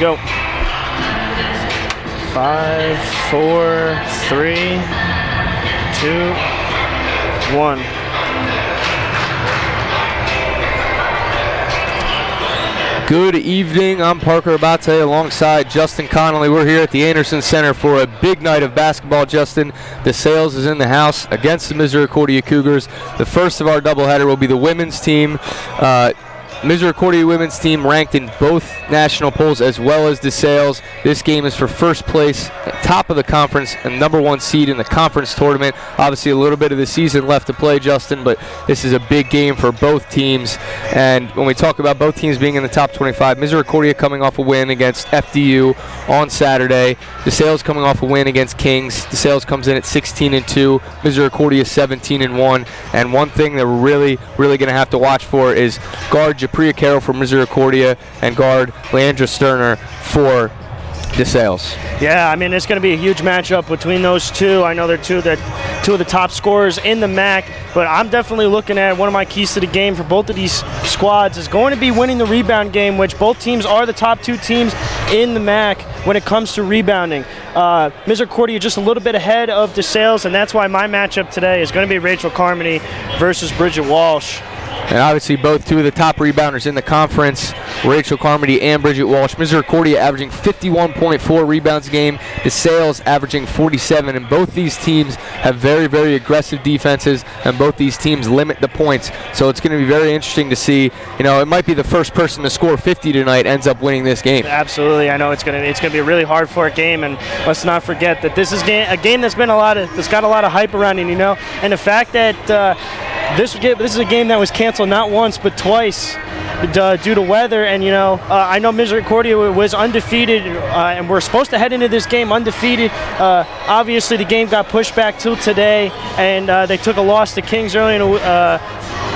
go. 5, 4, 3, 2, 1. Good evening. I'm Parker Abate alongside Justin Connolly. We're here at the Anderson Center for a big night of basketball. Justin, DeSales is in the house against the Misericordia Cougars. The first of our doubleheader will be the women's team. Misericordia women's team ranked in both national polls as well as DeSales. This game is for first place, top of the conference, and #1 seed in the conference tournament. Obviously a little bit of the season left to play, Justin, but this is a big game for both teams. And when we talk about both teams being in the top 25, Misericordia coming off a win against FDU on Saturday. DeSales coming off a win against Kings. DeSales comes in at 16-2. Misericordia 17-1. And one thing that we're really going to have to watch for is guard Priya Carroll for Misericordia and guard Leandra Sterner for DeSales. Yeah, I mean, it's going to be a huge matchup between those two. I know they're two of the top scorers in the MAC, but I'm definitely looking at one of my keys to the game for both of these squads is going to be winning the rebound game, which both teams are the top 2 teams in the MAC when it comes to rebounding. Misericordia just a little bit ahead of DeSales, and that's why my matchup today is going to be Rachel Carmody versus Bridget Walsh. And obviously both two of the top rebounders in the conference, Rachel Carmody and Bridget Walsh. Misericordia averaging 51.4 rebounds a game, DeSales averaging 47, and both these teams have very aggressive defenses, and both these teams limit the points. So it's going to be very interesting to see. You know, it might be the first person to score 50 tonight ends up winning this game. Absolutely, I know it's going to be a really hard fought game, and let's not forget that this is a game that's got a lot of hype around it, you know, and the fact that this is a game that was canceled not once but twice due to weather. And, you know, I know Misericordia was undefeated, and we're supposed to head into this game undefeated. Obviously, the game got pushed back till today, and they took a loss to Kings early in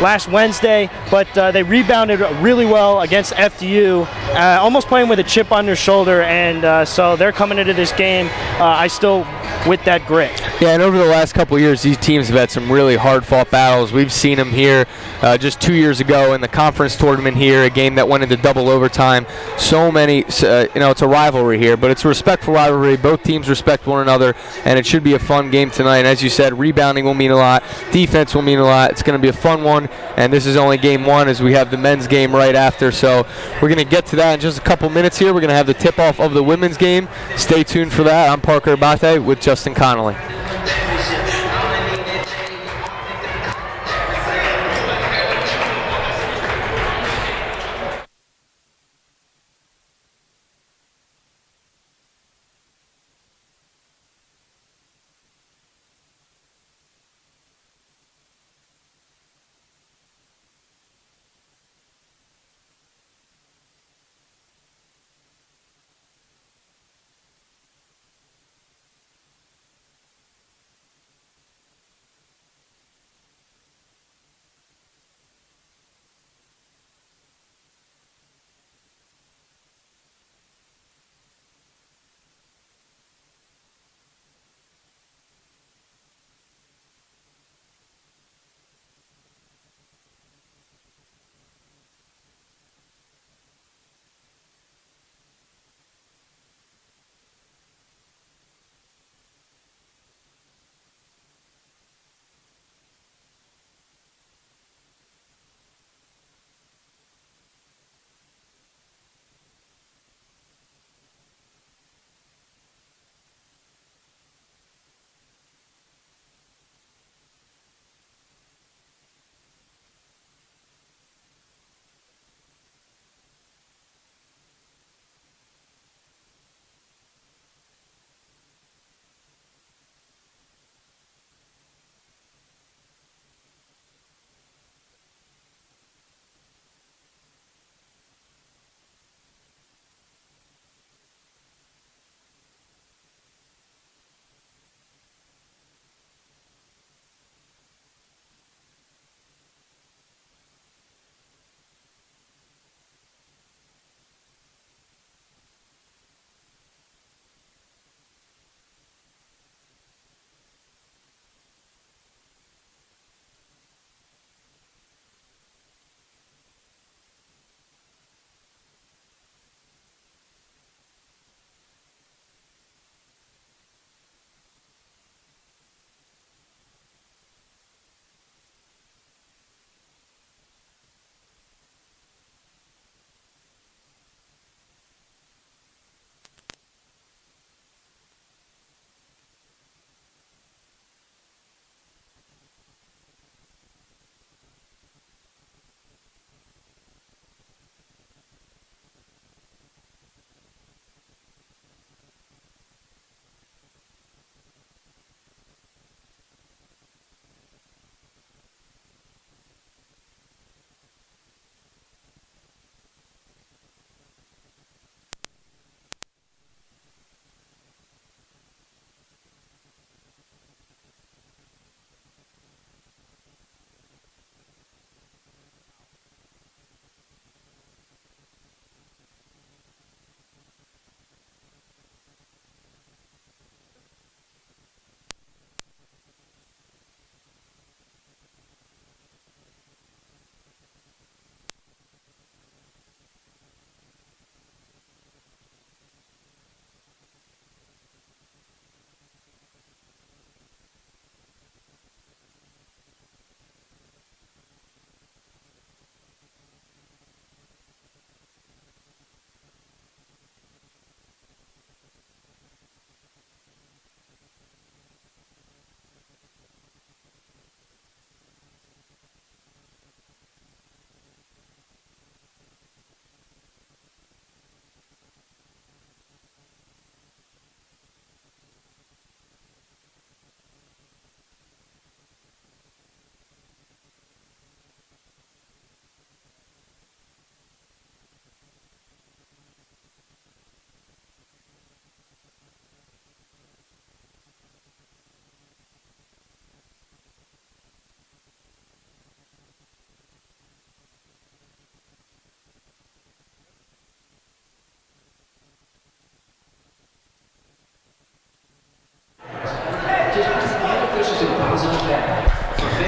last Wednesday, but they rebounded really well against FDU, almost playing with a chip on their shoulder, and so they're coming into this game with that grit. Yeah, and over the last couple of years, these teams have had some really hard-fought battles. We've seen them here just 2 years ago in the conference tournament here, a game that went into double overtime. So many, you know, it's a rivalry here, but it's a respectful rivalry. Both teams respect one another, and it should be a fun game tonight. And as you said, rebounding will mean a lot. Defense will mean a lot. It's going to be a fun one, and this is only game 1 as we have the men's game right after. So we're going to get to that in just a couple minutes here. We're going to have the tip-off of the women's game. Stay tuned for that. I'm Parker Abate with Justin Connolly.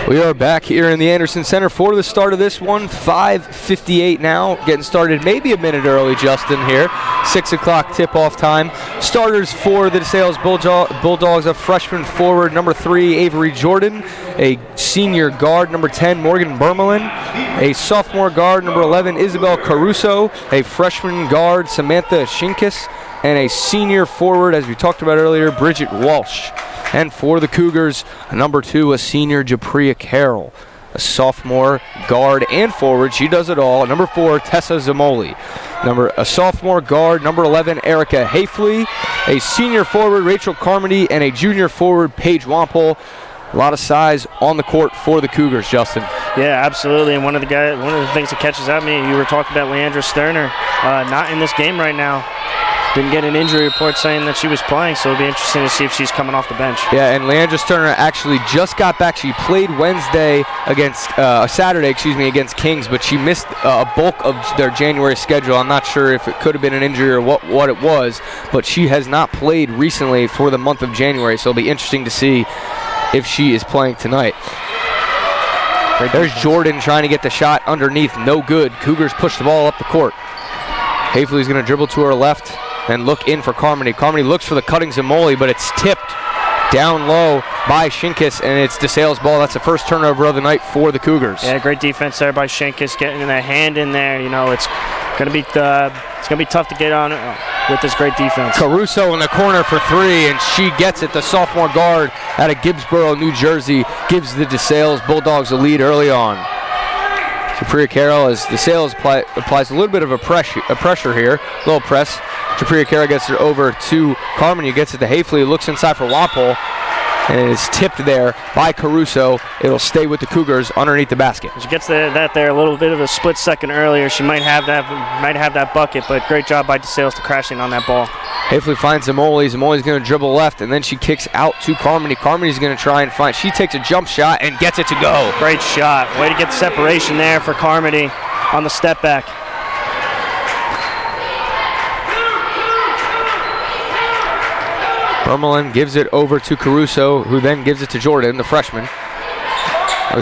We are back here in the Anderson Center for the start of this one. 5:58 now, getting started maybe a minute early, Justin, here. 6 o'clock tip-off time. Starters for the DeSales Bulldogs, a freshman forward, number 3, Avery Jordan. A senior guard, number 10, Morgan Bermelin. A sophomore guard, number 11, Isabel Caruso. A freshman guard, Samantha Shinkus. And a senior forward, as we talked about earlier, Bridget Walsh. And for the Cougars, number 2, a senior, Japria Carroll. A sophomore guard and forward, she does it all. Number 4, Tessa Zamoli. A sophomore guard, number 11, Erica Hafley. A senior forward, Rachel Carmody, and a junior forward, Paige Wampole. A lot of size on the court for the Cougars, Justin. Yeah, absolutely. And one of the things that catches at me, you were talking about Leandra Sterner, not in this game right now. Didn't get an injury report saying that she was playing, so it'll be interesting to see if she's coming off the bench. Yeah, and Leandra Sterner actually just got back. She played Saturday, against Kings, but she missed a bulk of their January schedule. I'm not sure if it could have been an injury or what it was, but she has not played recently for the month of January, so it'll be interesting to see if she is playing tonight. There's Jordan trying to get the shot underneath, no good. Cougars push the ball up the court. Hafley's going to dribble to her left and look in for Carmody. Carmody looks for the cutting Zamoli, but it's tipped down low by Shinkus, and it's DeSales ball. That's the first turnover of the night for the Cougars. Yeah, great defense there by Shinkus, getting a hand in there. You know, it's going to be tough to get on with this great defense. Caruso in the corner for 3, and she gets it. The sophomore guard out of Gibbsboro, New Jersey, gives the DeSales Bulldogs a lead early on. Japria Carroll, as DeSales applies a little bit of a pressure here, a little press. Japria Carroll gets it over to Carmen, who gets it to Hafley, looks inside for Wampole, and it is tipped there by Caruso. It'll stay with the Cougars underneath the basket. She gets that there a little bit of a split second earlier. She might have that bucket, but great job by DeSales to crash in on that ball. Hafley finds Zamoli. Zamoli's going to dribble left, and then she kicks out to Carmody. Carmody's going to try and find. She takes a jump shot and gets it to go. Great shot. Way to get the separation there for Carmody on the step back. Bermelin gives it over to Caruso, who then gives it to Jordan, the freshman.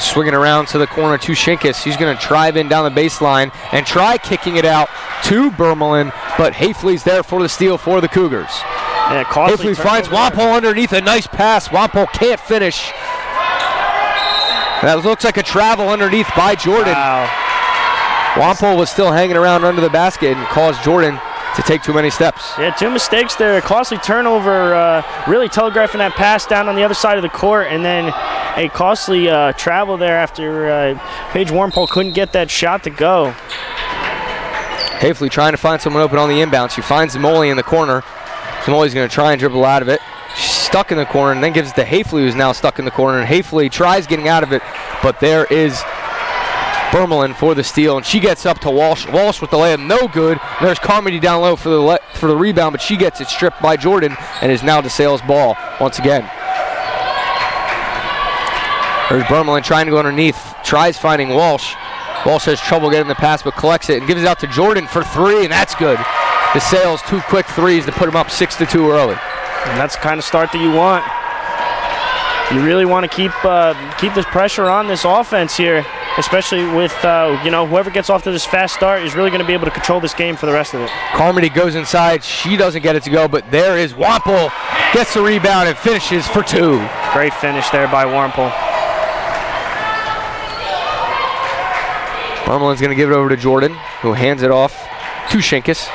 Swinging around to the corner to Shinkus. He's going to drive in down the baseline and try kicking it out to Bermelin, but Hafley's there for the steal for the Cougars. Yeah, Hafley finds Wampole underneath. A nice pass. Wampole can't finish. That looks like a travel underneath by Jordan. Wow. Wampole was still hanging around under the basket and caused Jordan to take too many steps. Yeah, 2 mistakes there. A costly turnover, really telegraphing that pass down on the other side of the court, and then a costly travel there after Paige Wampole couldn't get that shot to go. Hafley trying to find someone open on the inbound. She finds Zamoli in the corner. Zamoli's going to try and dribble out of it. She's stuck in the corner, and then gives it to Hafley, who's now stuck in the corner, and Hafley tries getting out of it, but there is Bermelin for the steal, and she gets up to Walsh. Walsh with the layup, no good. There's Carmody down low for the rebound, but she gets it stripped by Jordan, and is now DeSales ball once again. There's Bermelin trying to go underneath, tries finding Walsh. Walsh has trouble getting the pass, but collects it and gives it out to Jordan for 3, and that's good. DeSales 2 quick threes to put him up 6-2 early. And that's the kind of start that you want. You really want to keep this pressure on this offense here, especially with whoever gets off to this fast start is really going to be able to control this game for the rest of it. Carmody goes inside. She doesn't get it to go, but there is Wampole. Gets the rebound and finishes for 2. Great finish there by Wampole. Bermelin's going to give it over to Jordan, who hands it off to Shinkus.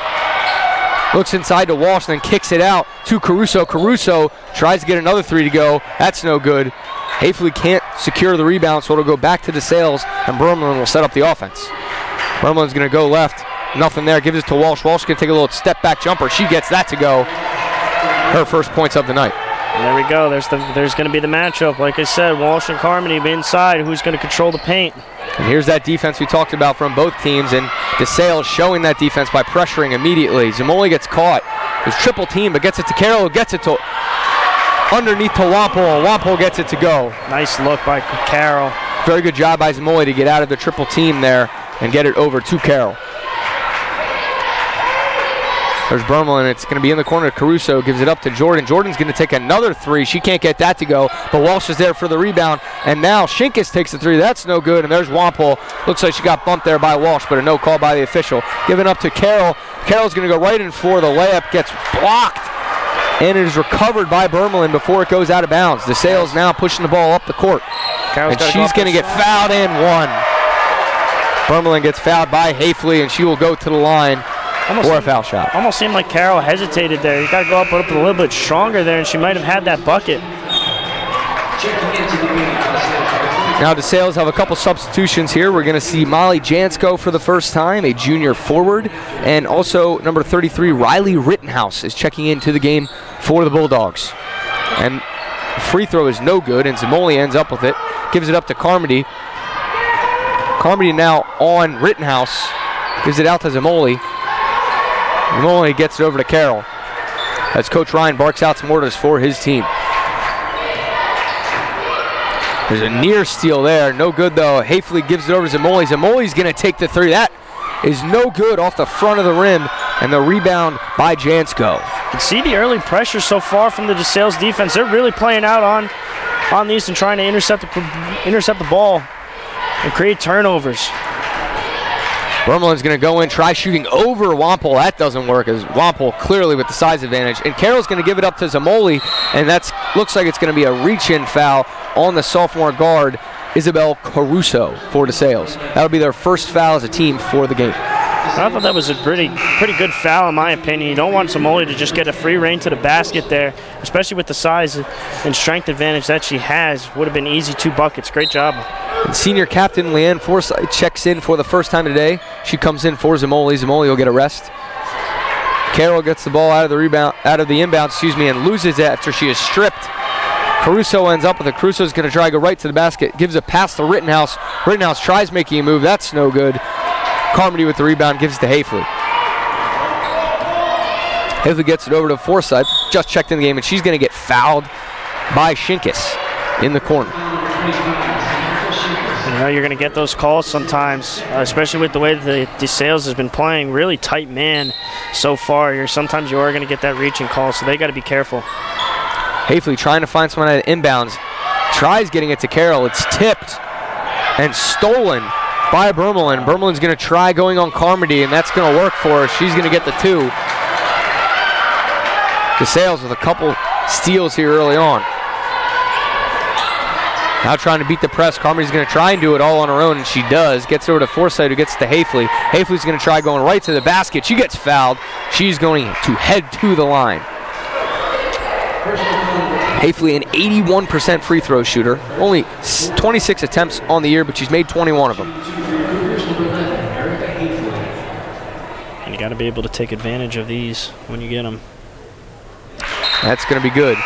Looks inside to Walsh, then kicks it out to Caruso. Caruso tries to get another 3 to go. That's no good. Hafley can't secure the rebound, so it'll go back to DeSales, and Bermelin will set up the offense. Bermelin's going to go left. Nothing there. Gives it to Walsh. Walsh can take a little step-back jumper. She gets that to go. Her first points of the night. And there we go. There's going to be the matchup. Like I said, Walsh and Carmody inside. Who's going to control the paint? And here's that defense we talked about from both teams, and DeSales showing that defense by pressuring immediately. Zamoli gets caught. There's triple team, but gets it to Carroll, gets it to underneath to Wampole. Wampole gets it to go. Nice look by Carroll. Very good job by Zamoli to get out of the triple team there and get it over to Carroll. There's Bermelin. It's going to be in the corner. Caruso gives it up to Jordan. Jordan's going to take another three. She can't get that to go, but Walsh is there for the rebound. And now Shinkus takes the three. That's no good. And there's Wampole. Looks like she got bumped there by Walsh, but a no call by the official. Given up to Carroll. Carroll's going to go right in for the layup. Gets blocked. And it is recovered by Bermelin before it goes out of bounds. DeSales now pushing the ball up the court. Carroll's and she's going to get fouled and one. Bermelin gets fouled by Hafley, and she will go to the line for a foul shot. Almost seemed like Carroll hesitated there. You got to go up a little bit stronger there, and she might have had that bucket. Now DeSales have a couple substitutions here. We're going to see Molly Jansko for the first time, a junior forward, and also number 33, Riley Rittenhouse, is checking into the game for the Bulldogs. And the free throw is no good, and Zamoli ends up with it. Gives it up to Carmody. Carmody now on Rittenhouse. Gives it out to Zamoli. Zamoli gets it over to Carroll as Coach Ryan barks out some orders for his team. There's a near steal there. No good, though. Hafley gives it over to Zamoli. Zamoli's going to take the three. That is no good off the front of the rim, and the rebound by Jansko. You can see the early pressure so far from the DeSales defense. They're really playing out on these and trying to intercept the ball and create turnovers. Bermelin's going to go in, try shooting over Wampole. That doesn't work, as Wampole clearly with the size advantage. And Carroll's going to give it up to Zamoli, and that looks like it's going to be a reach-in foul on the sophomore guard, Isabel Caruso, for DeSales. That'll be their first foul as a team for the game. I thought that was a pretty good foul in my opinion. You don't want Zamoli to just get a free reign to the basket there, especially with the size and strength advantage that she has. Would have been easy 2 buckets. Great job. And senior captain Leanne Forsythe checks in for the first time today. She comes in for Zamoli. Zamoli will get a rest. Carroll gets the ball out of the inbound, and loses it after she is stripped. Caruso ends up with it. Caruso's going to try to go right to the basket. Gives a pass to Rittenhouse. Rittenhouse tries making a move. That's no good. Carmody with the rebound, gives it to Hafley. Hafley gets it over to Forsythe. Just checked in the game, and she's going to get fouled by Shinkus in the corner. You know, you're going to get those calls sometimes, especially with the way that DeSales has been playing. Really tight man so far. Sometimes you are going to get that reaching call, so they got to be careful. Hafley trying to find someone at inbounds. Tries getting it to Carroll. It's tipped and stolen by Bermelin. Bermelin's going to try going on Carmody, and that's going to work for her. She's going to get the 2. DeSales with a couple steals here early on. Now trying to beat the press. Carmody's going to try and do it all on her own, and she does. Gets over to Forsythe, who gets to Hafley. Hafley's going to try going right to the basket. She gets fouled. She's going to head to the line. Hafley, an 81% free throw shooter. Only 26 attempts on the year, but she's made 21 of them. And you got to be able to take advantage of these when you get them. That's going to be good.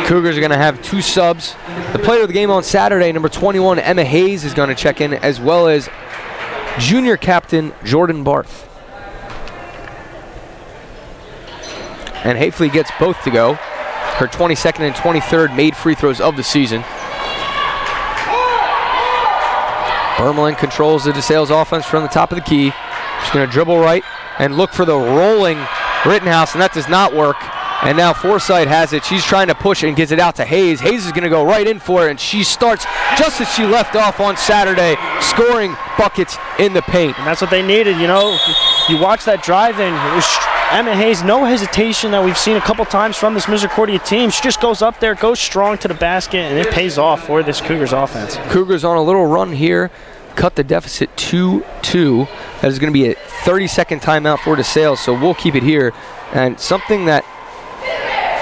Cougars are going to have 2 subs. The player of the game on Saturday, number 21, Emma Hayes, is going to check in, as well as junior captain Jordan Barth. And Hafley gets both to go. Her 22nd and 23rd made free throws of the season. Bermelin controls the DeSales offense from the top of the key. She's going to dribble right and look for the rolling Rittenhouse, and that does not work. And now Forsythe has it. She's trying to push and gives it out to Hayes. Hayes is going to go right in for it, and she starts just as she left off on Saturday, scoring buckets in the paint. And that's what they needed, you know. You watch that drive in. It was Emma Hayes, no hesitation that we've seen a couple times from this Misericordia team. She just goes up there, goes strong to the basket, and it pays off for this Cougars offense. Cougars on a little run here. Cut the deficit 2-2. That is going to be a 30-second timeout for DeSales, so we'll keep it here. And something that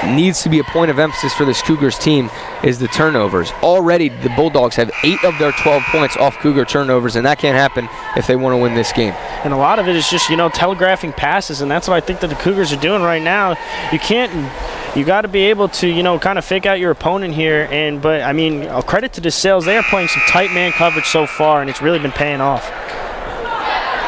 needs to be a point of emphasis for this Cougars team is the turnovers. Already the Bulldogs have 8 of their 12 points off Cougar turnovers, and that can't happen if they want to win this game. And a lot of it is just, you know, telegraphing passes, and that's what I think that the Cougars are doing right now. You got to be able to, you know, kind of fake out your opponent here. But I mean, credit to DeSales. They are playing some tight man coverage so far, and it's really been paying off.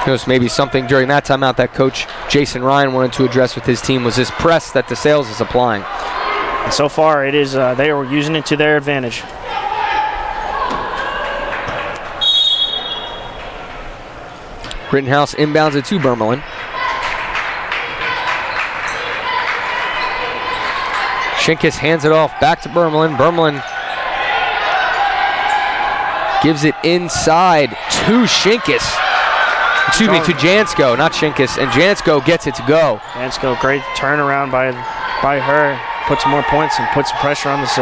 There's maybe something during that timeout that Coach Jason Ryan wanted to address with his team was this press that DeSales is applying. And so far, it is they are using it to their advantage. Rittenhouse inbounds it to Bermelin. Shinkus hands it off back to Bermelin. Bermelin gives it inside to Shinkus. Excuse me, to Jansko, not Shinkus. And Jansko gets it to go. Jansko, great turnaround by her. Puts some more points and puts some pressure on this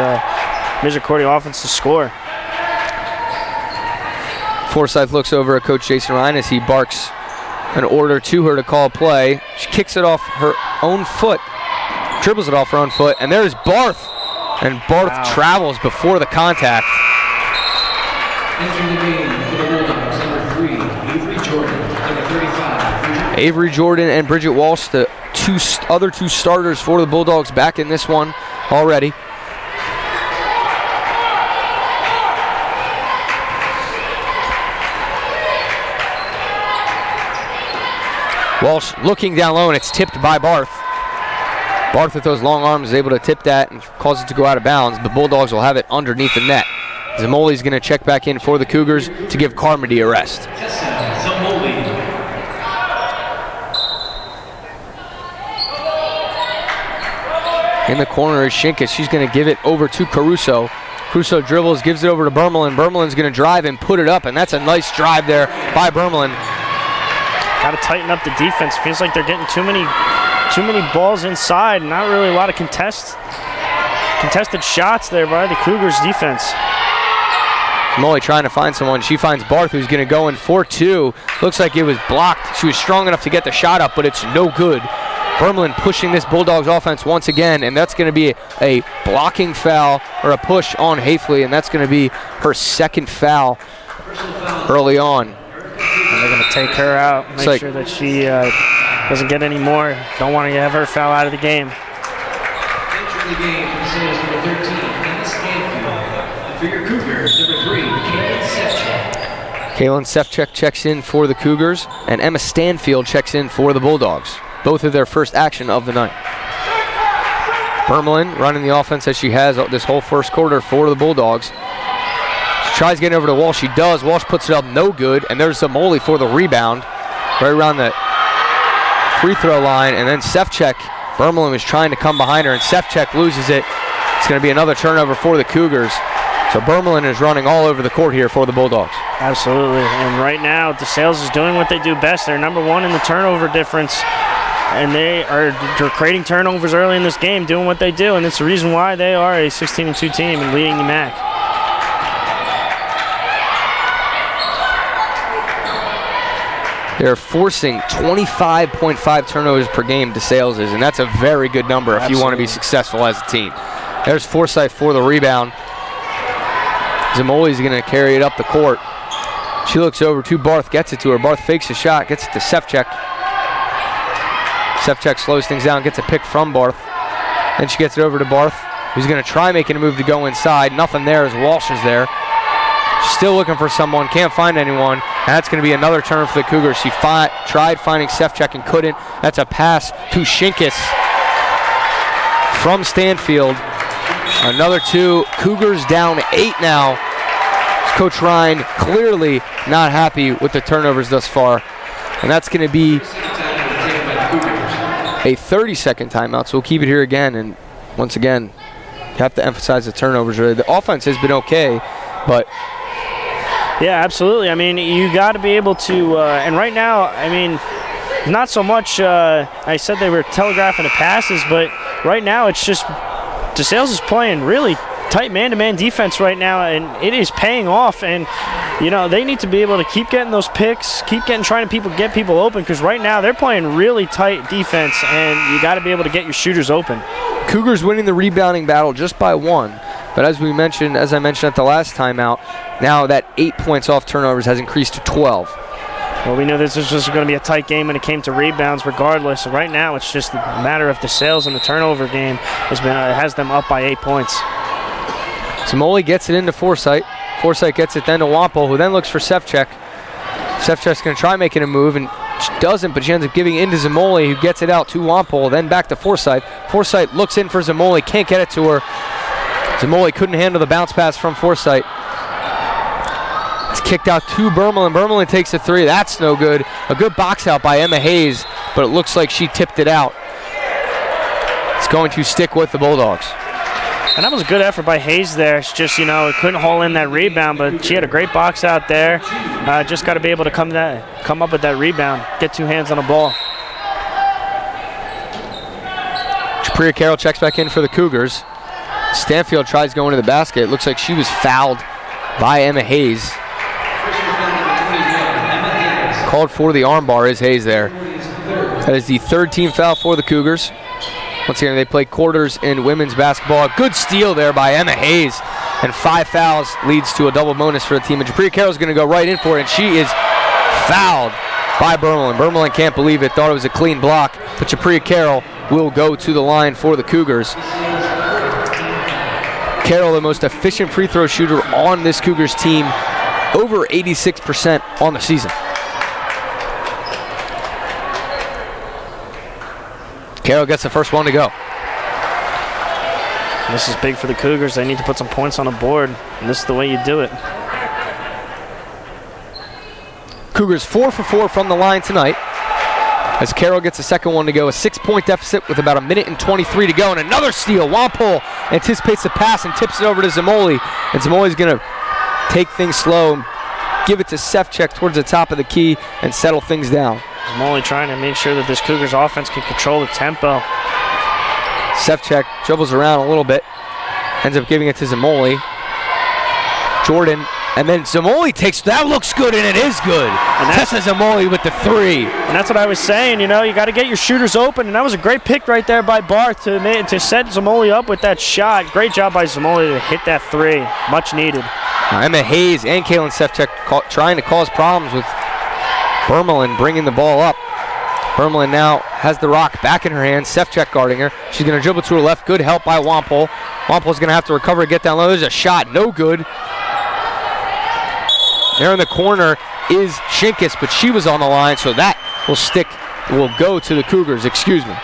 Misericordia offense to score. Forsyth looks over at Coach Jason Ryan as he barks an order to her to call play. She kicks it off her own foot, dribbles it off her own foot, and there's Barth. And Barth travels before the contact. Entering the game for the Bulldogs, number 3, Avery Jordan, number 35. Avery Jordan and Bridget Walsh, the other two starters for the Bulldogs, back in this one already. Walsh looking down low, and it's tipped by Barth. Barth with those long arms is able to tip that and cause it to go out of bounds, but Bulldogs will have it underneath the net. Zamoli's going to check back in for the Cougars to give Carmody a rest. In the corner is Shinkus. She's going to give it over to Caruso. Caruso dribbles, gives it over to Bermelin. Bermelin's going to drive and put it up, and that's a nice drive there by Bermelin. Got to tighten up the defense. Feels like they're getting too many balls inside. Not really a lot of contested shots there by the Cougars defense. Molly trying to find someone. She finds Barth, who's going to go in 4-2. Looks like it was blocked. She was strong enough to get the shot up, but it's no good. Bermelin pushing this Bulldogs offense once again, and that's going to be a blocking foul or a push on Hafley, and that's going to be her second foul early on. And they're going to take her out, make sure that she doesn't get any more. Don't want to have her foul out of the game. Entering the game for DeSales, number 13, Emma Stanfield. And for your Cougars, number 3, Kaylin Sefchek. Kaylin Sefchek checks in for the Cougars, and Emma Stanfield checks in for the Bulldogs. Both of their first action of the night. Bermelin running the offense as she has this whole first quarter for the Bulldogs. She tries getting over to Walsh. She does. Walsh puts it up, no good. And there's Zamoli for the rebound right around the free throw line. And then Sefchek, Bermelin was trying to come behind her, and Sefchek loses it. It's going to be another turnover for the Cougars. So Bermelin is running all over the court here for the Bulldogs. Absolutely. And right now, DeSales is doing what they do best. They're number one in the turnover difference. And they're creating turnovers early in this game, doing what they do, and it's the reason why they are a 16-2 team and leading the MAC. They're forcing 25.5 turnovers per game, DeSales is, and that's a very good number if you want to be successful as a team. There's Forsyth for the rebound. Zamoli's going to carry it up the court. She looks over to Barth, gets it to her. Barth fakes a shot, gets it to Sefchek. Sefchek slows things down, gets a pick from Barth. Then she gets it over to Barth, who's going to try making a move to go inside. Nothing there as Walsh is there. She's still looking for someone, can't find anyone. And that's going to be another turn for the Cougars. She tried finding Sefchek and couldn't. That's a pass to Shinkus from Stanfield. Another two. Cougars down 8 now. Coach Ryan clearly not happy with the turnovers thus far. And that's going to be a 30-second timeout, so we'll keep it here again. And once again, you have to emphasize the turnovers. The offense has been okay, but yeah, absolutely. I mean, you got to be able to, and right now, I mean, not so much, I said they were telegraphing the passes, but right now it's just DeSales is playing really tight man-to-man defense right now, and it is paying off. And you know, they need to be able to keep getting those picks, keep trying to get people open, because right now they're playing really tight defense, and you got to be able to get your shooters open. Cougars winning the rebounding battle just by 1, but as I mentioned at the last timeout, now that 8 points off turnovers has increased to 12. Well, we know this is just going to be a tight game when it came to rebounds regardless. So right now it's just a matter of DeSales, and the turnover game has them up by 8 points. Zamoli gets it into Forsyth. Forsyth gets it then to Wampel, who then looks for Sefchek. Sefchek's going to try making a move, and she doesn't, but she ends up giving in to Zamoli, who gets it out to Wampel, then back to Forsyth. Forsyth looks in for Zamoli, can't get it to her. Zamoli couldn't handle the bounce pass from Forsyth. It's kicked out to Bermelin. Bermelin takes a 3. That's no good. A good box out by Emma Hayes, but it looks like she tipped it out. It's going to stick with the Bulldogs. And that was a good effort by Hayes there. It's just, you know, it couldn't haul in that rebound, but she had a great box out there. Just got to be able to come up with that rebound, get 2 hands on the ball. Priya Carroll checks back in for the Cougars. Stanfield tries going to the basket. It looks like she was fouled by Emma Hayes. Called for the armbar is Hayes there. That is the 3rd team foul for the Cougars. Once again, they play quarters in women's basketball. Good steal there by Emma Hayes. And 5 fouls leads to a double bonus for the team. And Priya Carroll's going to go right in for it, and she is fouled by Bermelin. Bermelin can't believe it, thought it was a clean block, but Priya Carroll will go to the line for the Cougars. Carroll, the most efficient free throw shooter on this Cougars team, over 86% on the season. Carroll gets the first one to go. This is big for the Cougars. They need to put some points on the board, and this is the way you do it. Cougars 4 for 4 from the line tonight. As Carroll gets the second one to go, a 6-point deficit with about 1:23 to go, and another steal. Wampole anticipates the pass and tips it over to Zamoli, and Zamoli's going to take things slow, give it to Sefcek towards the top of the key, and settle things down. Zamoli trying to make sure that this Cougars offense can control the tempo. Sefcek dribbles around a little bit, ends up giving it to Zamoli. Jordan. And then Zamoli takes, that looks good, and it is good. And Tessa Zamoli with the 3. And that's what I was saying, you know, you got to get your shooters open, and that was a great pick right there by Barth to set Zamoli up with that shot. Great job by Zamoli to hit that 3, much needed. Emma Hayes and Kaylin Sefcek trying to cause problems with Bermelin bringing the ball up. Bermelin now has the rock back in her hands. Sefcek guarding her. She's going to dribble to her left. Good help by Wampole. Wampole's going to have to recover and get down low. There's a shot, no good. There in the corner is Shinkus, but she was on the line, so that will go to the Cougars, excuse me.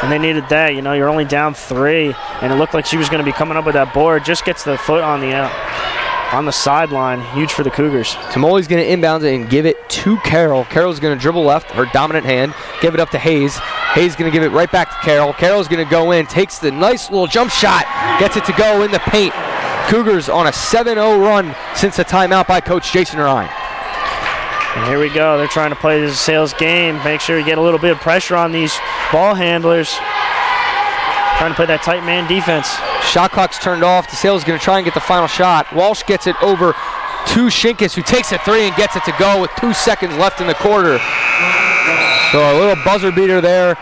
And they needed that, you know, you're only down 3, and it looked like she was going to be coming up with that board. Just gets the foot on the sideline. Huge for the Cougars. Zamoli's going to inbound it and give it to Carroll. Carroll's going to dribble left, her dominant hand, give it up to Hayes. Hayes going to give it right back to Carroll. Carroll's going to go in, takes the nice little jump shot, gets it to go in the paint. Cougars on a 7-0 run since a timeout by Coach Jason Ryan. And here we go. They're trying to play this DeSales game. Make sure you get a little bit of pressure on these ball handlers. Trying to play that tight man defense. Shot clock's turned off. DeSales is going to try and get the final shot. Walsh gets it over to Shinkus, who takes a 3 and gets it to go with 2 seconds left in the quarter. So a little buzzer beater there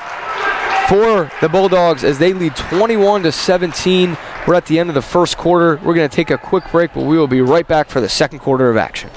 for the Bulldogs as they lead 21-17. We're at the end of the first quarter. We're going to take a quick break, but we will be right back for the second quarter of action.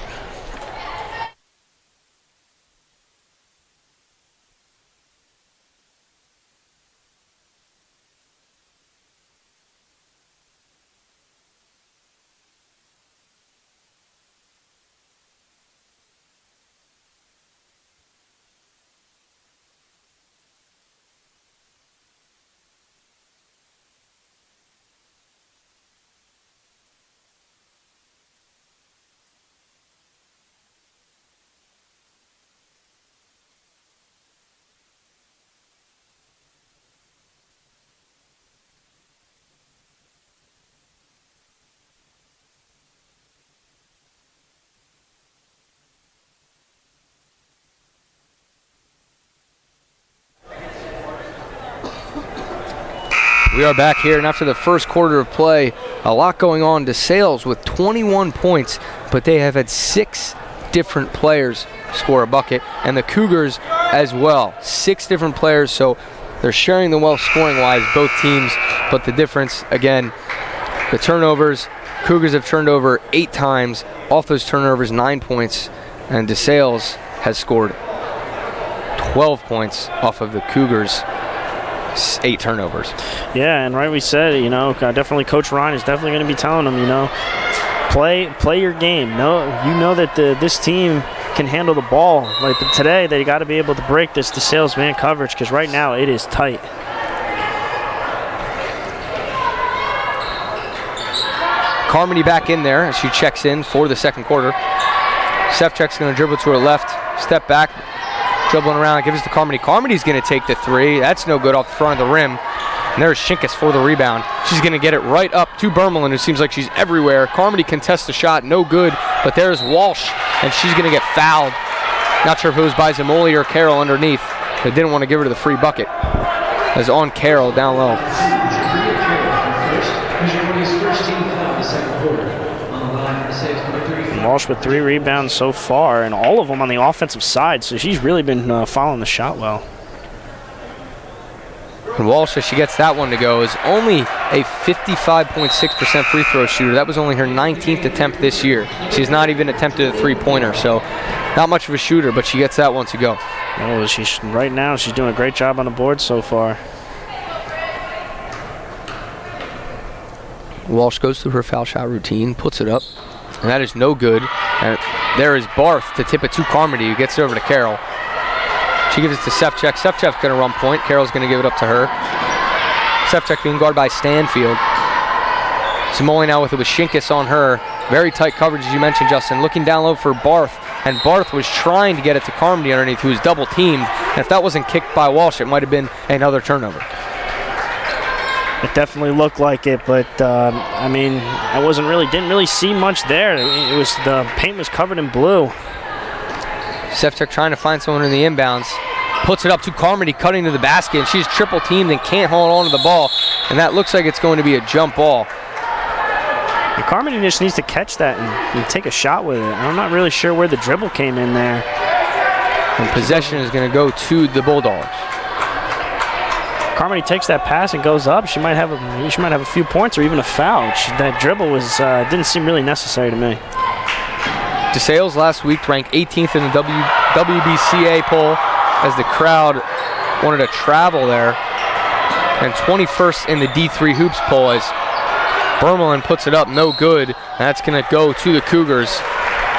We are back here, and after the first quarter of play, a lot going on. DeSales with 21 points, but they have had 6 different players score a bucket, and the Cougars as well. 6 different players, so they're sharing the wealth scoring-wise, both teams, but the difference, again, the turnovers, Cougars have turned over 8 times. Off those turnovers, 9 points, and DeSales has scored 12 points off of the Cougars' 8 turnovers. Yeah, and right, we said, you know, definitely Coach Ryan is definitely going to be telling them, you know, play your game. No, you know that this team can handle the ball. Like today, they got to be able to break this DeSales man coverage because right now it is tight. Carmody back in there as she checks in for the second quarter. Sefcek's going to dribble to her left, step back, dribbling around, gives it to Carmody. Carmody's going to take the 3. That's no good off the front of the rim. And there's Shinkus for the rebound. She's going to get it right up to Bermelin, who seems like she's everywhere. Carmody contests the shot, no good. But there's Walsh, and she's going to get fouled. Not sure if it was by Zamoli or Carroll underneath. They didn't want to give her the free bucket. As on Carroll down low. Walsh with 3 rebounds so far, and all of them on the offensive side, so she's really been following the shot well. And Walsh, as she gets that one to go, is only a 55.6% free throw shooter. That was only her 19th attempt this year. She's not even attempted a three-pointer, so not much of a shooter, but she gets that one to go. Oh, right now she's doing a great job on the board so far. Walsh goes through her foul shot routine, puts it up, and that is no good. And there is Barth to tip it to Carmody, who gets it over to Carroll. She gives it to Sefcik. Sefcik's going to run point. Carroll's going to give it up to her. Sefcik being guarded by Stanfield. Zamoli now with it with Shinkus on her. Very tight coverage, as you mentioned, Justin. Looking down low for Barth, and Barth was trying to get it to Carmody underneath, who was double teamed. And if that wasn't kicked by Walsh, it might have been another turnover. It definitely looked like it, but I mean, I didn't really see much there. The paint was covered in blue. Sefcik trying to find someone in the inbounds. Puts it up to Carmody, cutting to the basket, and she's triple teamed and can't hold on to the ball. And that looks like it's going to be a jump ball. And Carmody just needs to catch that and take a shot with it. I'm not really sure where the dribble came in there. And possession is going to go to the Bulldogs. Carmody takes that pass and goes up. She might have a few points or even a foul. That dribble didn't seem really necessary to me. DeSales last week ranked 18th in the WBCA poll as the crowd wanted to travel there, and 21st in the D3 Hoops poll as Bermelin puts it up, no good, and that's going to go to the Cougars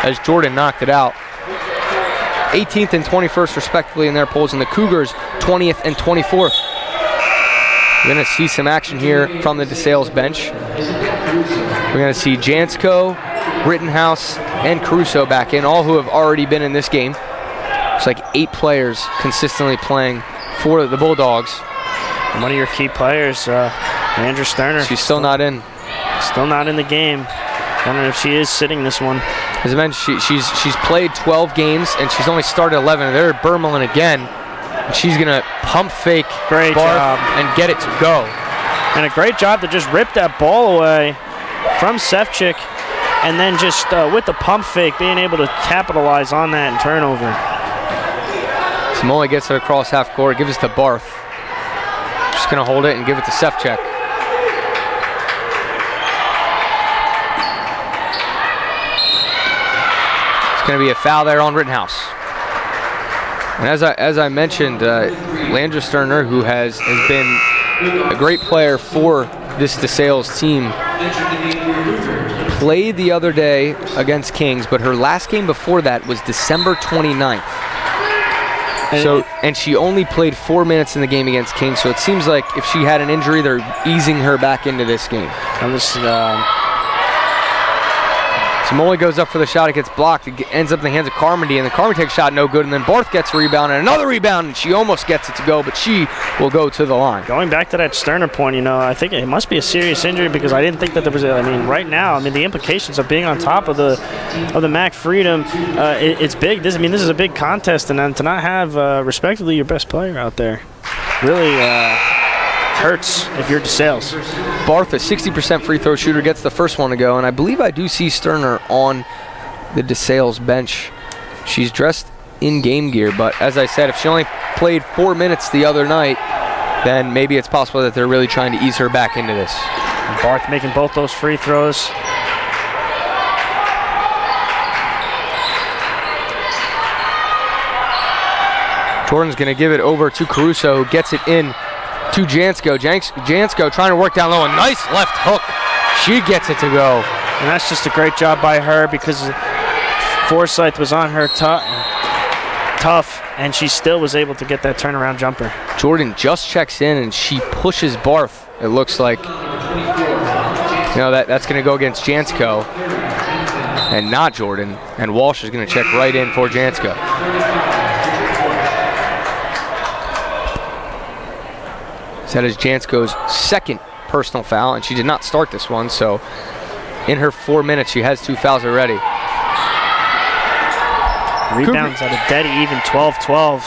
as Jordan knocked it out. 18th and 21st respectively in their polls, and the Cougars 20th and 24th. We're going to see some action here from the DeSales bench. We're going to see Jansko, Rittenhouse, and Caruso back in, all who have already been in this game. It's like 8 players consistently playing for the Bulldogs. And one of your key players, Andrew Sterner. She's still not in. Still not in the game. I don't know if she is sitting this one. As I mentioned, she's played 12 games, and she's only started 11. There's Bermelin again. And she's going to pump fake great job and get it to go. And a great job to just rip that ball away from Sefcik, and then just with the pump fake, being able to capitalize on that and turnover. Zamoli gets it across half court, gives it to Barth. Just going to hold it and give it to Sefcik. It's going to be a foul there on Rittenhouse. And as I mentioned, Landra Sterner, who has been a great player for this DeSales team, played the other day against Kings, but her last game before that was December 29th. And she only played 4 minutes in the game against Kings, so it seems like if she had an injury, they're easing her back into this game. And this, Zamoli goes up for the shot, it gets blocked, it ends up in the hands of Carmody, and the Carmody takes a shot, no good, and then Barth gets a rebound, and another rebound, and she almost gets it to go, but she will go to the line. Going back to that Sterner point, I think it must be a serious injury, because I didn't think that there was right now, the implications of being on top of the MAC Freedom, it's big. This is a big contest, and then to not have, respectively, your best player out there really hurts if you're DeSales. Barth, a 60% free throw shooter, gets the first one to go, and I believe I do see Sterner on the DeSales bench. She's dressed in game gear, but as I said, if she only played 4 minutes the other night, then maybe it's possible that they're really trying to ease her back into this. And Barth making both those free throws. Jordan's going to give it over to Caruso, who gets it in to Jansko. Jansko trying to work down low. A nice left hook. She gets it to go. And that's just a great job by her, because Forsyth was on her tough, and she still was able to get that turnaround jumper. Jordan just checks in, and she pushes Barth, it looks like. That's going to go against Jansko and not Jordan. And Walsh is going to check right in for Jansko. That is Jansko's second personal foul, and she did not start this one, so in her 4 minutes, she has 2 fouls already. Rebounds at a dead even 12-12.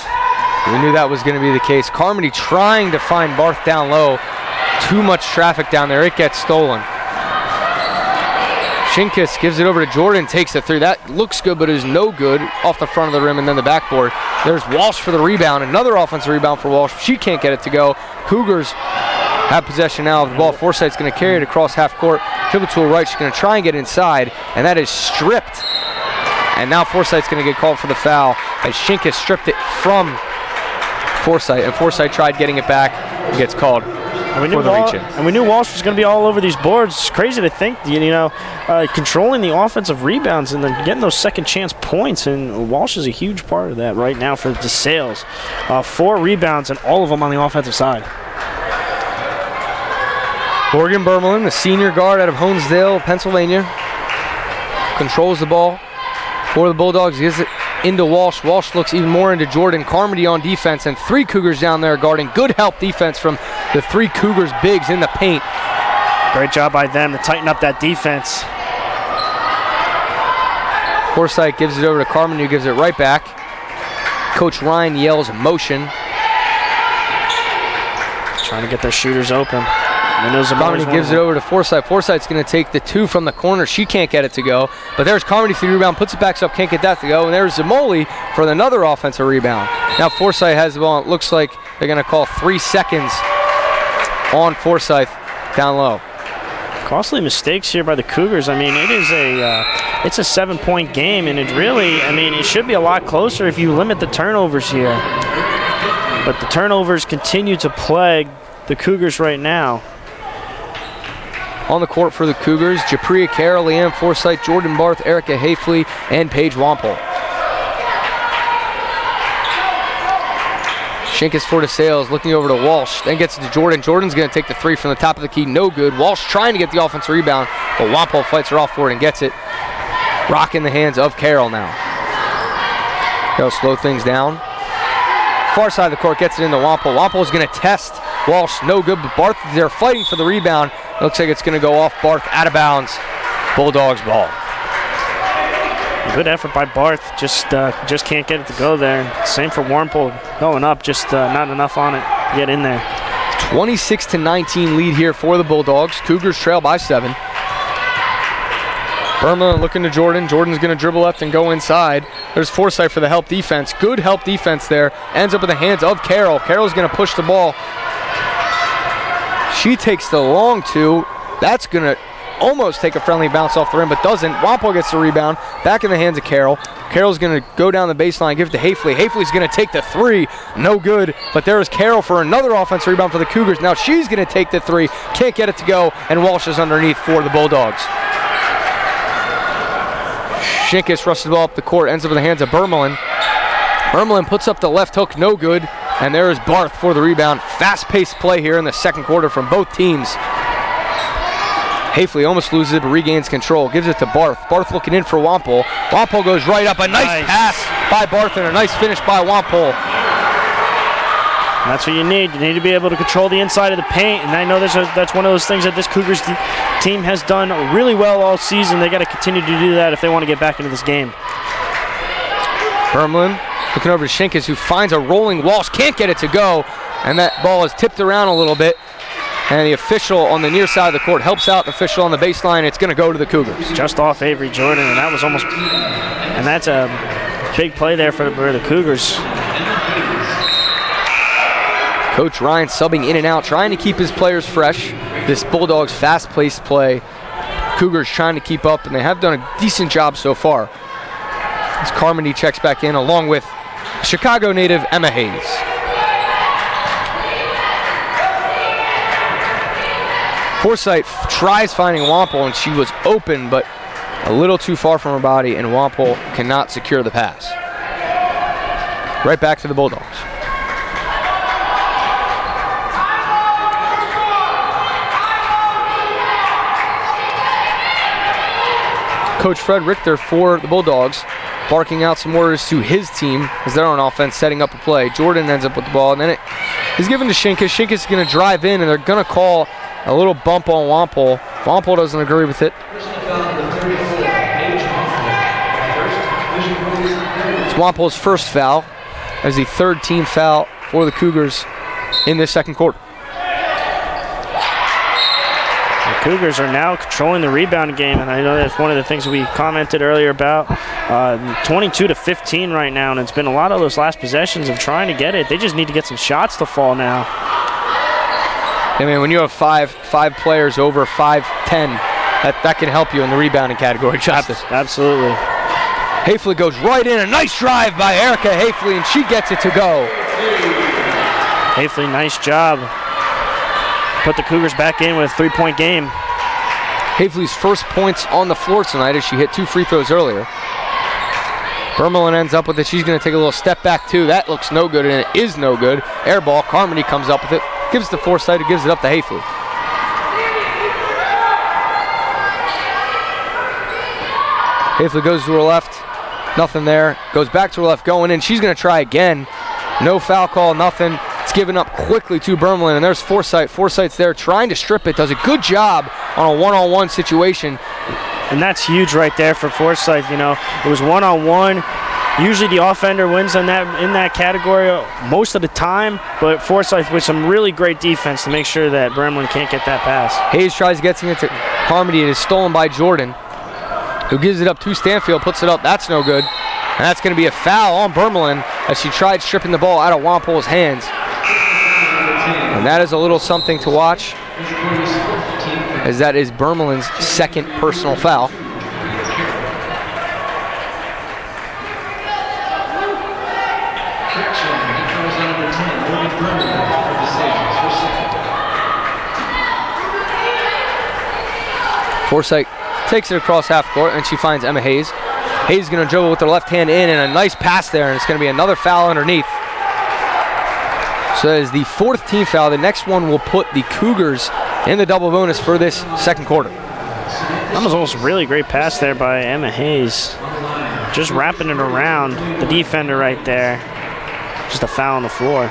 We knew that was going to be the case. Carmody trying to find Barth down low. Too much traffic down there. It gets stolen. Shinkus gives it over to Jordan, takes the 3. That looks good, but is no good off the front of the rim and then the backboard. There's Walsh for the rebound. Another offensive rebound for Walsh. She can't get it to go. Cougars have possession now of the ball. Forsythe's going to carry it across half court. Dribble to her right. She's going to try and get inside, and that is stripped. And now Forsythe's going to get called for the foul as Shinkus stripped it from Forsythe, and Forsythe tried getting it back and gets called for the reach-in. And we knew Walsh was going to be all over these boards. It's crazy to think, controlling the offensive rebounds and then getting those second chance points, and Walsh is a huge part of that right now for DeSales. 4 rebounds and all of them on the offensive side. Morgan Bermelin, the senior guard out of Honesdale, Pennsylvania, controls the ball for the Bulldogs. Gives it into Walsh. Walsh looks even more into Jordan. Carmody on defense, and 3 Cougars down there guarding. Good help defense from the 3 Cougars bigs in the paint. Great job by them to tighten up that defense. Forsythe gives it over to Carmody, who gives it right back. Coach Ryan yells motion. Trying to get their shooters open. Carmody gives it over to Forsythe. Forsythe's going to take the 2 from the corner. She can't get it to go. But there's Carmody for the rebound, puts it back up, can't get that to go. And there's Zamoli for another offensive rebound. Now Forsythe has the ball. It looks like they're going to call 3 seconds on Forsythe down low. Costly mistakes here by the Cougars. I mean, it's a 7-point game, and it really, it should be a lot closer if you limit the turnovers here. But the turnovers continue to plague the Cougars right now. On the court for the Cougars, Japria Carroll, Leanne Forsythe, Jordan Barth, Erica Hafley, and Paige Wampole. Shinkus for DeSales, looking over to Walsh, then gets it to Jordan. Jordan's going to take the 3 from the top of the key, no good. Walsh trying to get the offensive rebound, but Wampole fights her off for it and gets it. Rock in the hands of Carroll now. Carroll slow things down. Far side of the court gets it into Wampole. Wampole's going to test Walsh, no good, but Barth is there fighting for the rebound. Looks like it's going to go off Barth, out of bounds. Bulldogs ball. Good effort by Barth, just can't get it to go there. Same for Wampole, going up, just not enough on it to get in there. 26-19 lead here for the Bulldogs. Cougars trail by 7. Burma looking to Jordan. Jordan's going to dribble left and go inside. There's Forsythe for the help defense. Good help defense there. Ends up in the hands of Carroll. Carroll's going to push the ball. She takes the long 2. That's going to almost take a friendly bounce off the rim, but doesn't. Wampole gets the rebound. Back in the hands of Carroll. Carroll's going to go down the baseline, give it to Hafley. Hafley's going to take the 3. No good, but there is Carroll for another offensive rebound for the Cougars. Now she's going to take the 3. Can't get it to go, and Walsh is underneath for the Bulldogs. Shinkus rushes the ball up the court, ends up in the hands of Bermelin. Bermelin puts up the left hook, no good. And there is Barth for the rebound. Fast-paced play here in the second quarter from both teams. Hafley almost loses it, but regains control. Gives it to Barth. Barth looking in for Wampole. Wampole goes right up. A nice pass by Barth and a nice finish by Wampole. That's what you need. You need to be able to control the inside of the paint, and I know that's one of those things that this Cougars team has done really well all season. They got to continue to do that if they want to get back into this game. Bermelin looking over to Shinkus, who finds a rolling Walsh, can't get it to go, and that ball is tipped around a little bit, and the official on the near side of the court helps out the official on the baseline. It's going to go to the Cougars. Just off Avery Jordan, and that was almost, and that's a big play there for the Cougars. Coach Ryan subbing in and out, trying to keep his players fresh. This Bulldogs fast-paced play. Cougars trying to keep up, and they have done a decent job so far. As Carmody checks back in, along with Chicago native Emma Hayes. Forsythe tries finding Wampole, and she was open, but a little too far from her body, and Wampole cannot secure the pass. Right back to the Bulldogs. Coach Fred Richter for the Bulldogs, barking out some orders to his team as they're on offense, setting up a play. Jordan ends up with the ball, and then it is given to Shinkus. Shinkus is going to drive in, and they're going to call a little bump on Wampole. Wampole doesn't agree with it. It's Wampole's first foul, as the third team foul for the Cougars in this second quarter. The Cougars are now controlling the rebound game, and I know that's one of the things we commented earlier about. 22-15 right now, and it's been a lot of those last possessions of trying to get it. They just need to get some shots to fall now. I mean, when you have five players over 5'10", that can help you in the rebounding category, Justice. Absolutely. Hafley goes right in. A nice drive by Erica Hafley, and she gets it to go. Hafley, nice job. Put the Cougars back in with a 3-point game. Hafley's first points on the floor tonight as she hit 2 free throws earlier. Bermelin ends up with it. She's going to take a little step back, too. That looks no good, and it is no good. Air ball. Carmody comes up with it. Gives it to Forsythe, who gives it up to Hafley. Hafley goes to her left. Nothing there. Goes back to her left, going in. She's going to try again. No foul call, nothing. It's given up quickly to Bermelin, and there's Forsythe. Forsythe's there trying to strip it. Does a good job on a one-on-one situation. And that's huge right there for Forsythe. You know, it was one-on-one. Usually the offender wins in that category most of the time, but Forsythe with some really great defense to make sure that Bermelin can't get that pass. Hayes tries getting it to Carmody. It is stolen by Jordan, who gives it up to Stanfield, puts it up. That's no good. And that's going to be a foul on Bermelin as she tried stripping the ball out of Wampole's hands. And that is a little something to watch, as that is Bermelin's second personal foul. Forsythe takes it across half court, and she finds Emma Hayes. Hayes is going to dribble with her left hand in, and a nice pass there, and it's going to be another foul underneath. So that is the fourth team foul. The next one will put the Cougars in the double bonus for this second quarter. That was almost a really great pass there by Emma Hayes. Just wrapping it around the defender right there. Just a foul on the floor.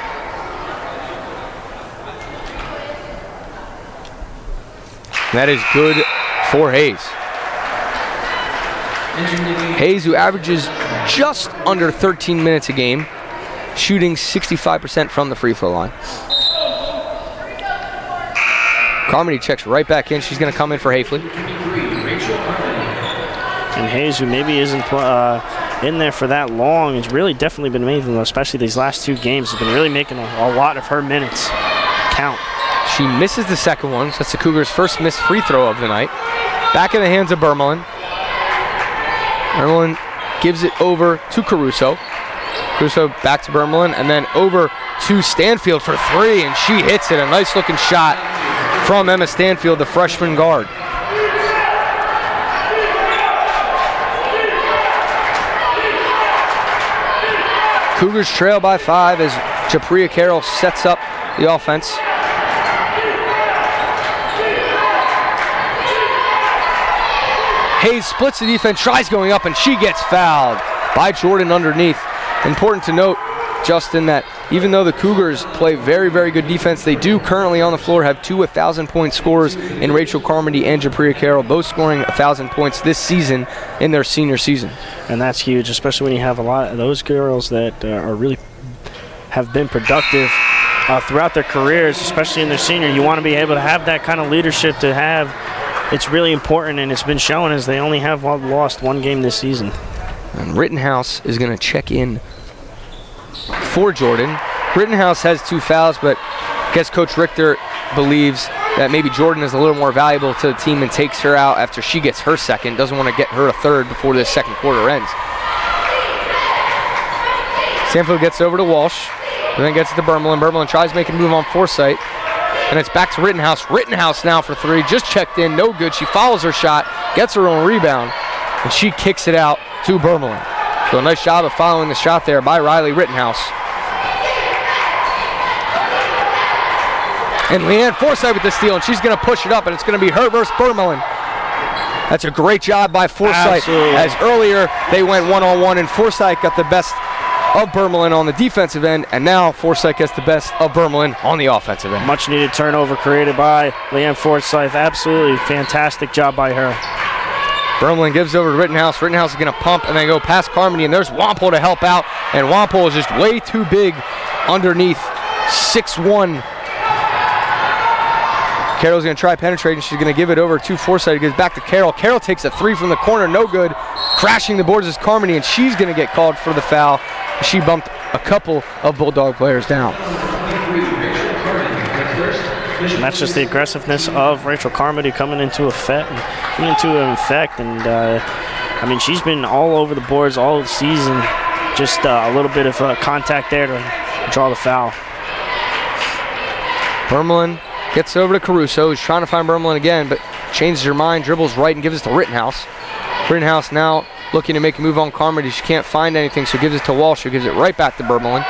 And that is good for Hayes. Hayes, who averages just under 13 minutes a game, shooting 65% from the free throw line. Carmody checks right back in. She's going to come in for Hafley. And Hayes, who maybe isn't in there for that long, has really definitely been amazing, especially these last 2 games. Has been really making a lot of her minutes count. She misses the second one, so that's the Cougars' first missed free throw of the night. Back in the hands of Bermelin. Bermelin gives it over to Caruso. Caruso back to Bermelin, and then over to Stanfield for 3, and she hits it. A nice looking shot from Emma Stanfield, the freshman guard. Cougars trail by 5 as Japria Carroll sets up the offense. Hayes splits the defense, tries going up, and she gets fouled by Jordan underneath. Important to note, Justin, that even though the Cougars play very, very good defense, they do currently on the floor have 2 1,000-point scorers in Rachel Carmody and Japria Carroll, both scoring 1,000 points this season in their senior season. And that's huge, especially when you have a lot of those girls that have been productive throughout their careers, especially in their senior. You want to be able to have that kind of leadership to have. It's really important, and it's been shown as they only have lost 1 game this season. And Rittenhouse is going to check in for Jordan. Rittenhouse has 2 fouls, but I guess Coach Richter believes that maybe Jordan is a little more valuable to the team and takes her out after she gets her second. Doesn't want to get her a third before this second quarter ends. Stanfield gets over to Walsh, and then gets it to Bermelin. Bermelin tries making a move on Forsythe. And it's back to Rittenhouse. Rittenhouse now for 3. Just checked in. No good. She follows her shot. Gets her own rebound. And she kicks it out to Bermelin. So a nice job of following the shot there by Riley Rittenhouse. And Leanne Forsythe with the steal. And she's going to push it up. And it's going to be her versus Bermelin. That's a great job by Forsyth. Absolutely. As earlier, they went one-on-one, and Forsyth got the best of Bermelin on the defensive end, and now Forsyth gets the best of Bermelin on the offensive end. Much needed turnover created by Leanne Forsyth. Absolutely fantastic job by her. Bermelin gives over to Rittenhouse. Rittenhouse is going to pump and then go past Carmody, and there's Wampole to help out, and Wampole is just way too big underneath 6'1". Carroll's going to try penetrating. She's going to give it over to Forsyth. It goes back to Carroll. Carroll takes a three from the corner, no good. Crashing the boards is Carmody, and she's going to get called for the foul. She bumped a couple of Bulldog players down. And that's just the aggressiveness of Rachel Carmody coming into effect. And I mean, she's been all over the boards all season. Just a little bit of contact there to draw the foul. Bermelin gets over to Caruso. He's trying to find Bermelin again, but changes her mind, dribbles right, and gives it to Rittenhouse. Rittenhouse now looking to make a move on Carmody. She can't find anything, so gives it to Walsh, who gives it right back to Bermelin.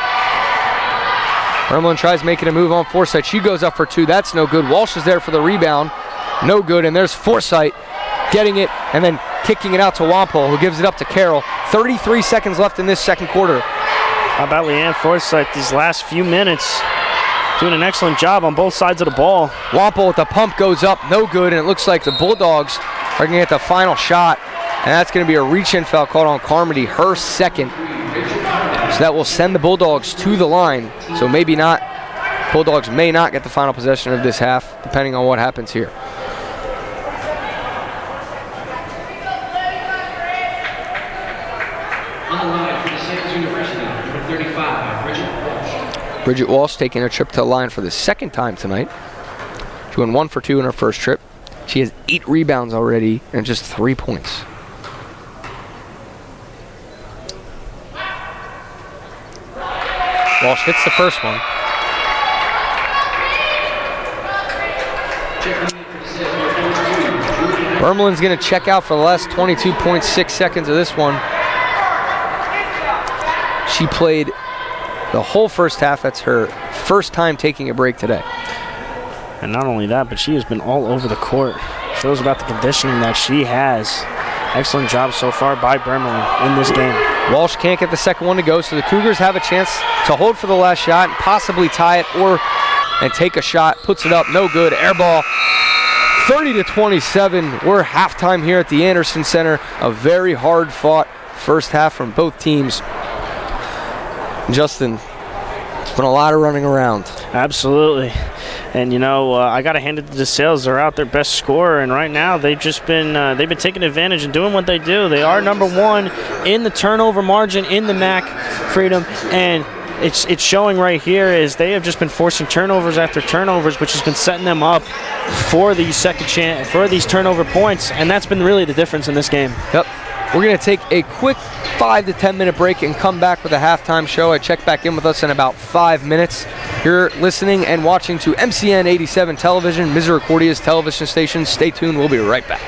Bermelin tries making a move on Forsyth. She goes up for two. That's no good. Walsh is there for the rebound. No good, and there's Forsyth getting it and then kicking it out to Wampole, who gives it up to Carroll. 33 seconds left in this second quarter. How about Leanne Forsyth these last few minutes? Doing an excellent job on both sides of the ball. Wampole with the pump goes up, no good, and it looks like the Bulldogs are going to get the final shot, and that's going to be a reach-in foul called on Carmody, her second. So that will send the Bulldogs to the line. So maybe not, Bulldogs may not get the final possession of this half, depending on what happens here. On the line for DeSales University, number 35, Bridget Walsh. Bridget Walsh taking a trip to the line for the second time tonight. She went 1 for 2 in her first trip. She has 8 rebounds already and just 3 points. Walsh hits the first one. Bermelin's going to check out for the last 22.6 seconds of this one. She played the whole first half. That's her first time taking a break today. And not only that, but she has been all over the court. Shows about the conditioning that she has. Excellent job so far by Bermelin in this game. Walsh can't get the second one to go, so the Cougars have a chance to hold for the last shot and possibly tie it and take a shot. Puts it up, no good. Air ball, 30-27. We're halftime here at the Anderson Center. A very hard-fought first half from both teams. Justin, it's been a lot of running around. Absolutely. And, you know, I got to hand it to DeSales. They're out their best scorer, and right now they've just been taking advantage and doing what they do. They are number one in the turnover margin in the MAC, Freedom, and it's showing right here is they have just been forcing turnovers after turnovers, which has been setting them up for these for these turnover points, and that's been really the difference in this game. Yep. We're going to take a quick 5 to 10 minute break and come back with a halftime show. I check back in with us in about 5 minutes. You're listening and watching to MCN 87 Television, Misericordia's television station. Stay tuned. We'll be right back.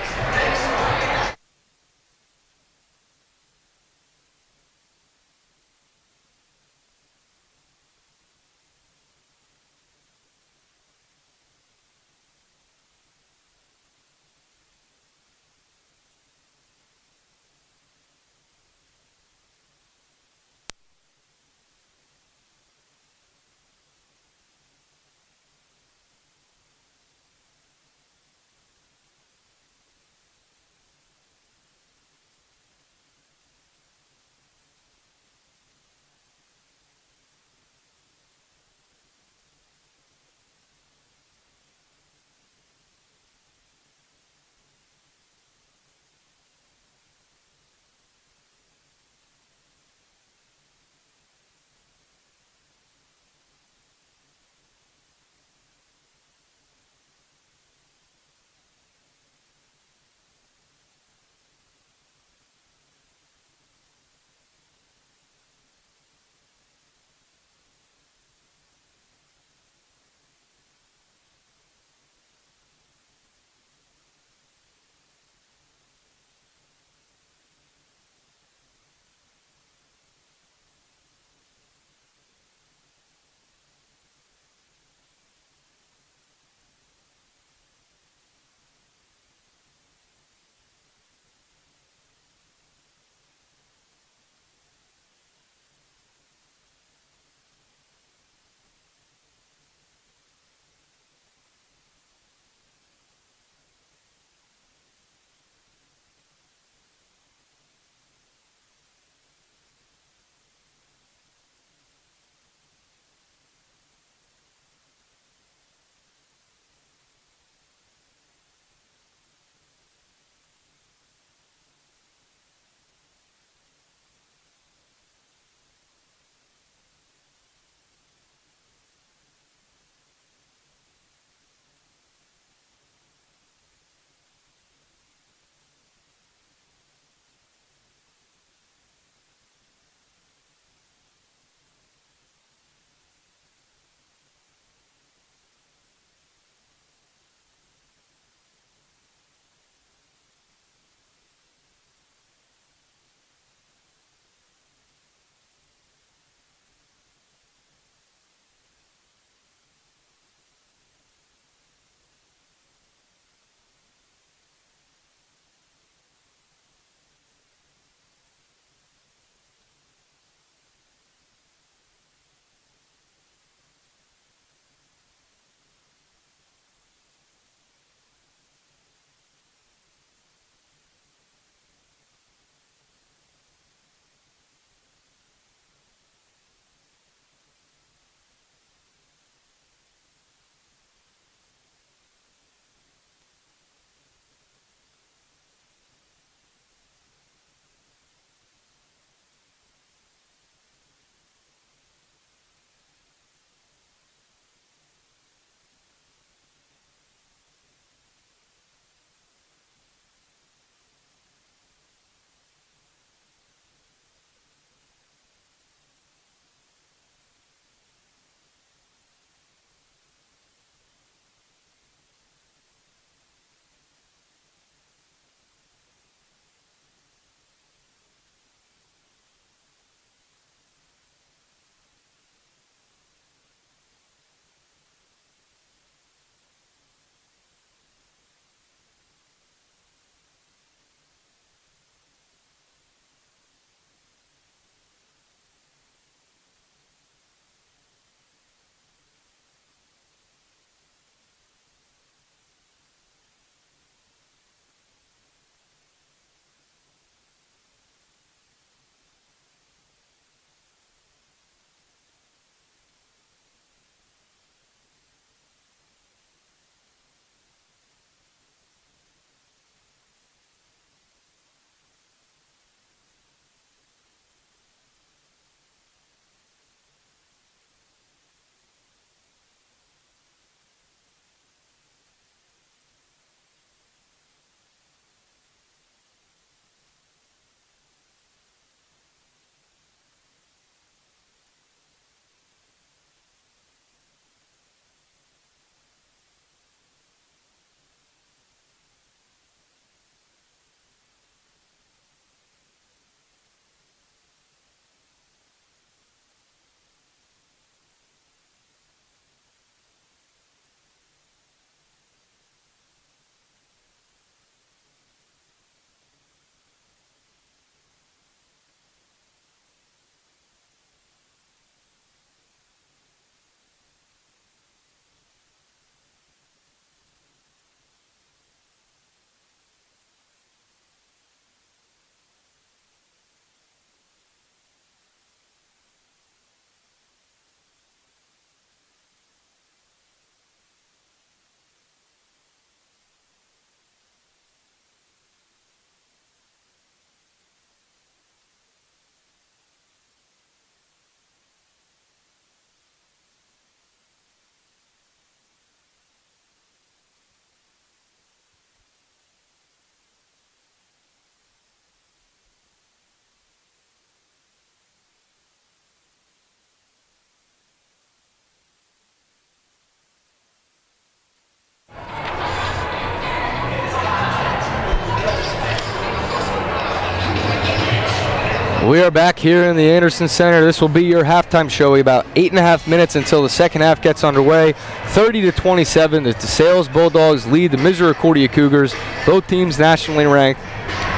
We are back here in the Anderson Center. This will be your halftime show. About 8.5 minutes until the second half gets underway. 30-27, the DeSales Bulldogs lead the Misericordia Cougars. Both teams nationally ranked.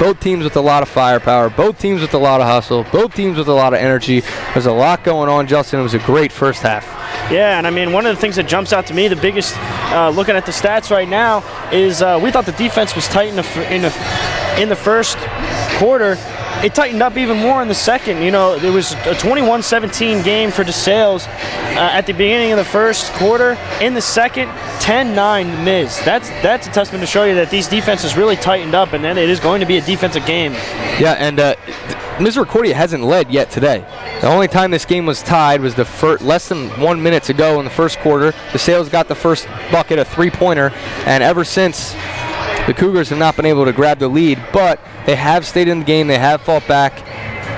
Both teams with a lot of firepower. Both teams with a lot of hustle. Both teams with a lot of energy. There's a lot going on, Justin. It was a great first half. Yeah, and I mean, one of the things that jumps out to me, the biggest, looking at the stats right now, is we thought the defense was tight in the first quarter. It tightened up even more in the second. You know, it was a 21-17 game for DeSales at the beginning of the first quarter. In the second, 10-9 Miz. That's a testament to show you that these defenses really tightened up, and then it is going to be a defensive game. Yeah, and Misericordia hasn't led yet today. The only time this game was tied was less than 1 minute to go in the first quarter. DeSales got the first bucket, a three-pointer, and ever since, the Cougars have not been able to grab the lead, but they have stayed in the game. They have fought back.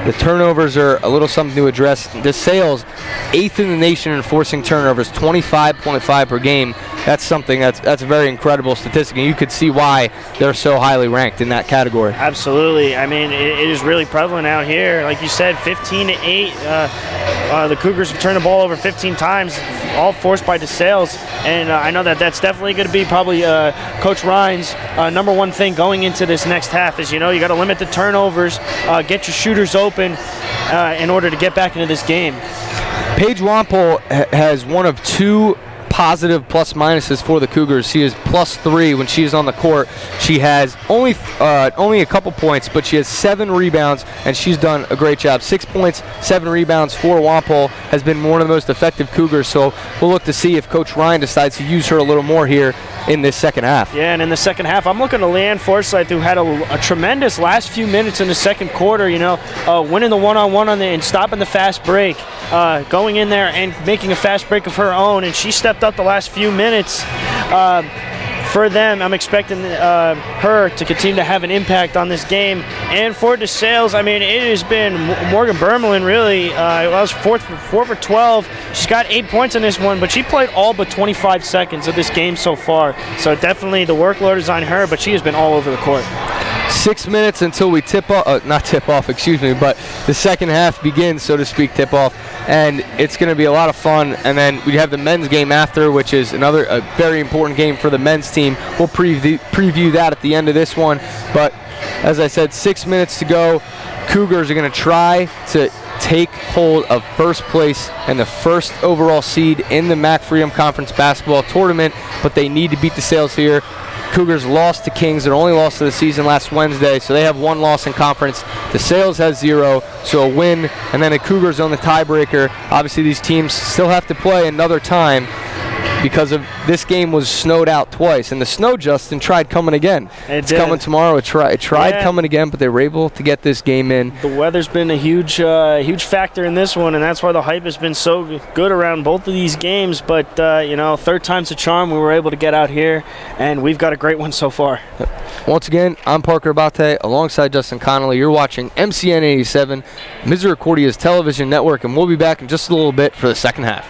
The turnovers are a little something to address. DeSales, 8th in the nation in forcing turnovers, 25.5 per game. That's something that's a very incredible statistic, and you could see why they're so highly ranked in that category. Absolutely. I mean, it is really prevalent out here. Like you said, 15-8. The Cougars have turned the ball over 15 times, all forced by DeSales. And I know that's definitely going to be probably Coach Ryan's number one thing going into this next half is, you know, you got to limit the turnovers, get your shooters open in order to get back into this game. Paige Wampole has one of two positive plus minuses for the Cougars. She is +3 when she is on the court. She has only a couple points, but she has 7 rebounds, and she's done a great job. 6 points, 7 rebounds for Wampole, has been one of the most effective Cougars, so we'll look to see if Coach Ryan decides to use her a little more here in this second half. Yeah, and in the second half, I'm looking at Leanne Forsythe, who had a tremendous last few minutes in the second quarter, you know, winning the one-on-one and stopping the fast break, going in there and making a fast break of her own, and she stepped up the last few minutes for them. I'm expecting her to continue to have an impact on this game. And for DeSales, I mean, it has been Morgan Bermelin really. Was 4 for 12. She's got 8 points in this one, but she played all but 25 seconds of this game so far. So definitely the workload is on her, but she has been all over the court. 6 minutes until we not tip off, excuse me, but the second half begins, so to speak, tip off, and it's going to be a lot of fun. And then we have the men's game after, which is a very important game for the men's team. We'll preview that at the end of this one, but as I said, 6 minutes to go. Cougars are going to try to take hold of first place and the first overall seed in the MAC Freedom Conference basketball tournament, but they need to beat DeSales here. Cougars lost to Kings. Their only loss of the season last Wednesday, so they have 1 loss in conference. DeSales has 0, so a win, and then the Cougars on the tiebreaker. Obviously, these teams still have to play another time because of this game was snowed out twice, and the snow, Justin, tried coming again. It's coming tomorrow. It tried coming again, but they were able to get this game in. The weather's been a huge factor in this one, and that's why the hype has been so good around both of these games. But you know, third time's a charm. We were able to get out here, and we've got a great one so far. Once again, I'm Parker Abate alongside Justin Connolly. You're watching MCN 87, Misericordia's television network, and we'll be back in just a little bit for the second half.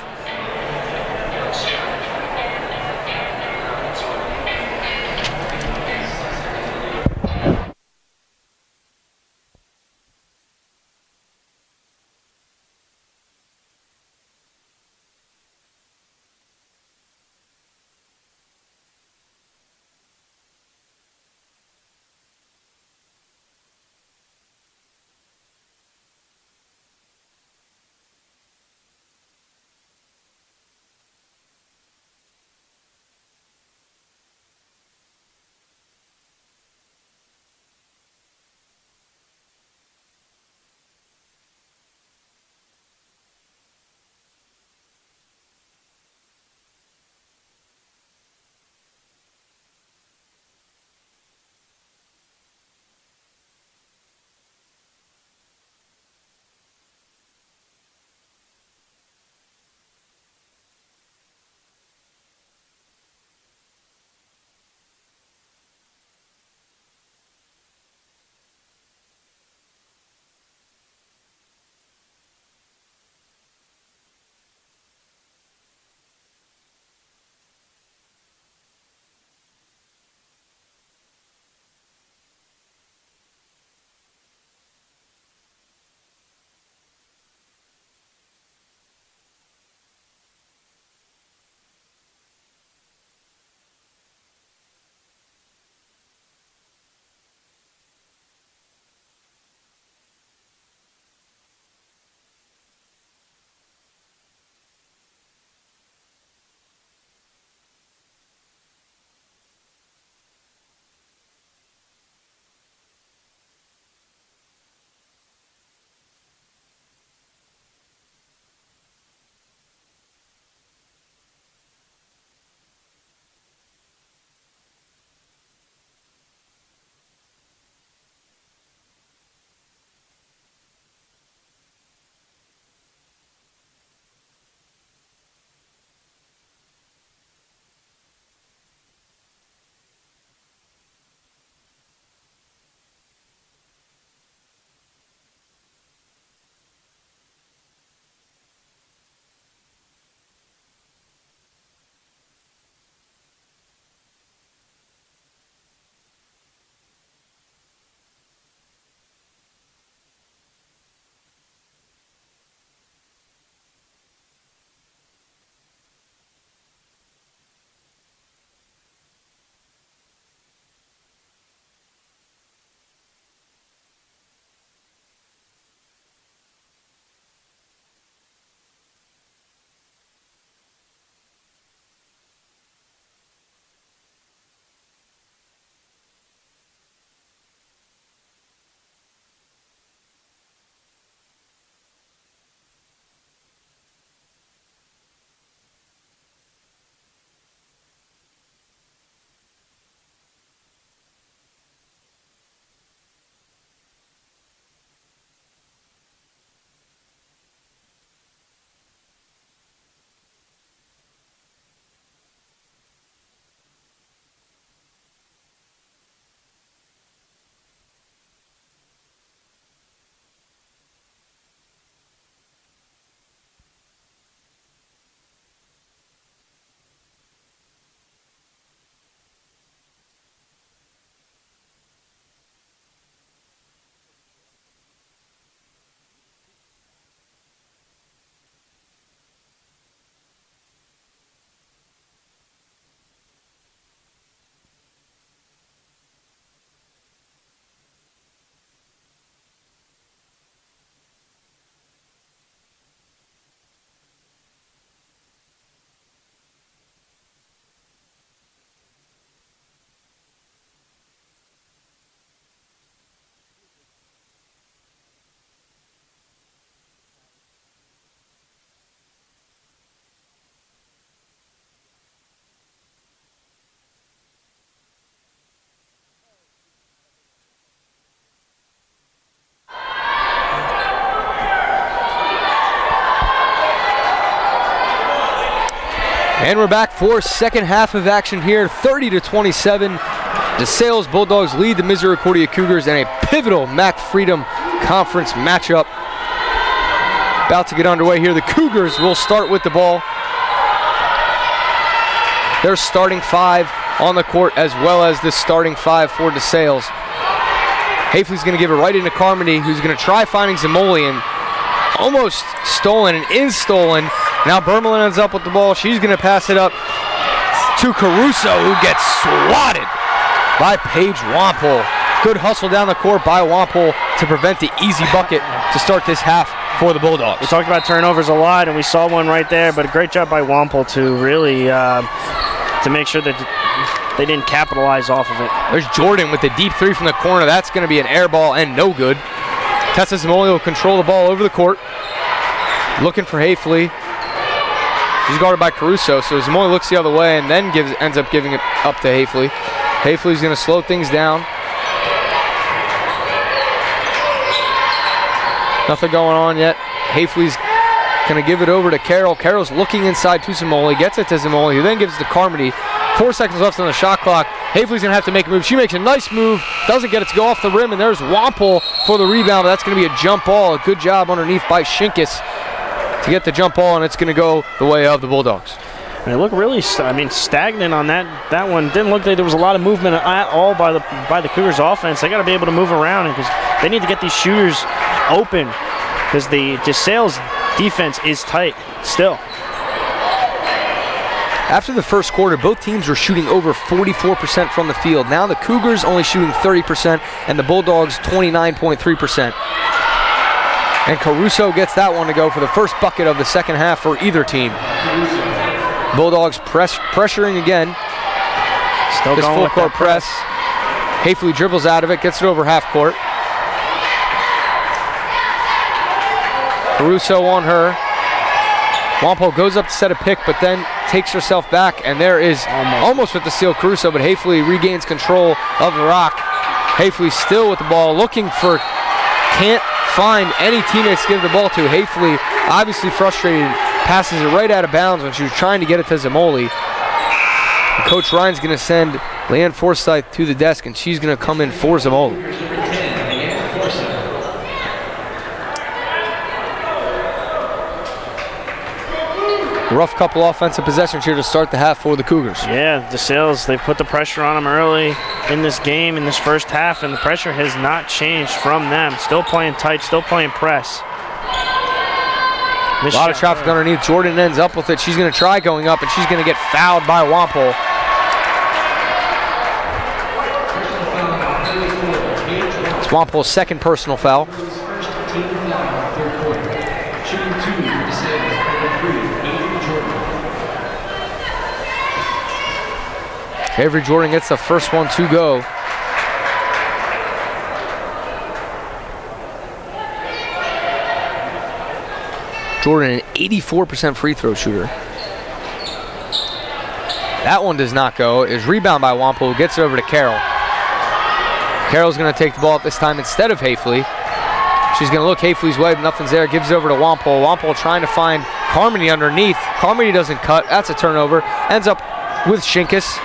And we're back for second half of action here, 30-27. DeSales Bulldogs lead the Misericordia Cougars in a pivotal MAC Freedom Conference matchup. About to get underway here. The Cougars will start with the ball. Their starting five on the court as well as the starting five for DeSales. Hafley's going to give it right into Carmody, who's going to try finding Zamoli, and almost stolen and is stolen. Now Bermelin ends up with the ball. She's going to pass it up to Caruso, who gets swatted by Paige Wampole. Good hustle down the court by Wampole to prevent the easy bucket to start this half for the Bulldogs. We talked about turnovers a lot, and we saw one right there, but a great job by Wampole to really to make sure that they didn't capitalize off of it. There's Jordan with the deep three from the corner. That's going to be an air ball and no good. Tessa Zamoli will control the ball over the court. Looking for Hafley. She's guarded by Caruso, so Zamoli looks the other way and then ends up giving it up to Hafley. Hafley's going to slow things down. Nothing going on yet. Hafley's going to give it over to Carroll. Carroll's looking inside to Zamoli, gets it to Zamoli, who then gives it to Carmody. 4 seconds left on the shot clock. Hafley's going to have to make a move. She makes a nice move, doesn't get it to go off the rim, and there's Wampole for the rebound, but that's going to be a jump ball. A good job underneath by Shinkus to get the jump ball, and it's going to go the way of the Bulldogs. And it looked really, stagnant on that one. Didn't look like there was a lot of movement at all by the Cougars offense. They got to be able to move around because they need to get these shooters open because the DeSales defense is tight still. After the first quarter, both teams were shooting over 44% from the field. Now the Cougars only shooting 30% and the Bulldogs 29.3%. And Caruso gets that one to go for the first bucket of the second half for either team. Bulldogs pressuring again. Still this full court press. Hafley dribbles out of it, gets it over half court. Caruso on her. Wampole goes up to set a pick, but then takes herself back, and there is almost with the steal Caruso, but Hafley regains control of the rock. Hafley still with the ball, looking for, can't find any teammates to give the ball to. Hafley, obviously frustrated, passes it right out of bounds when she was trying to get it to Zamoli. Coach Ryan's going to send Leanne Forsythe to the desk, and she's going to come in for Zamoli. Rough couple offensive possessions here to start the half for the Cougars. Yeah, DeSales, they put the pressure on them early in this game, in this first half, and the pressure has not changed from them. Still playing tight, still playing press. A lot of traffic underneath. Jordan ends up with it. She's going to try going up, and she's going to get fouled by Wampole. It's Wampole's second personal foul. Avery Jordan gets the first one to go. Jordan, an 84% free throw shooter. That one does not go. It is rebound by Wampole, who gets it over to Carroll. Carroll's going to take the ball up this time instead of Hafley. She's going to look Hafley's way, but nothing's there. Gives it over to Wampole. Wampole trying to find Carmody underneath. Carmody doesn't cut. That's a turnover. Ends up with Shinkus.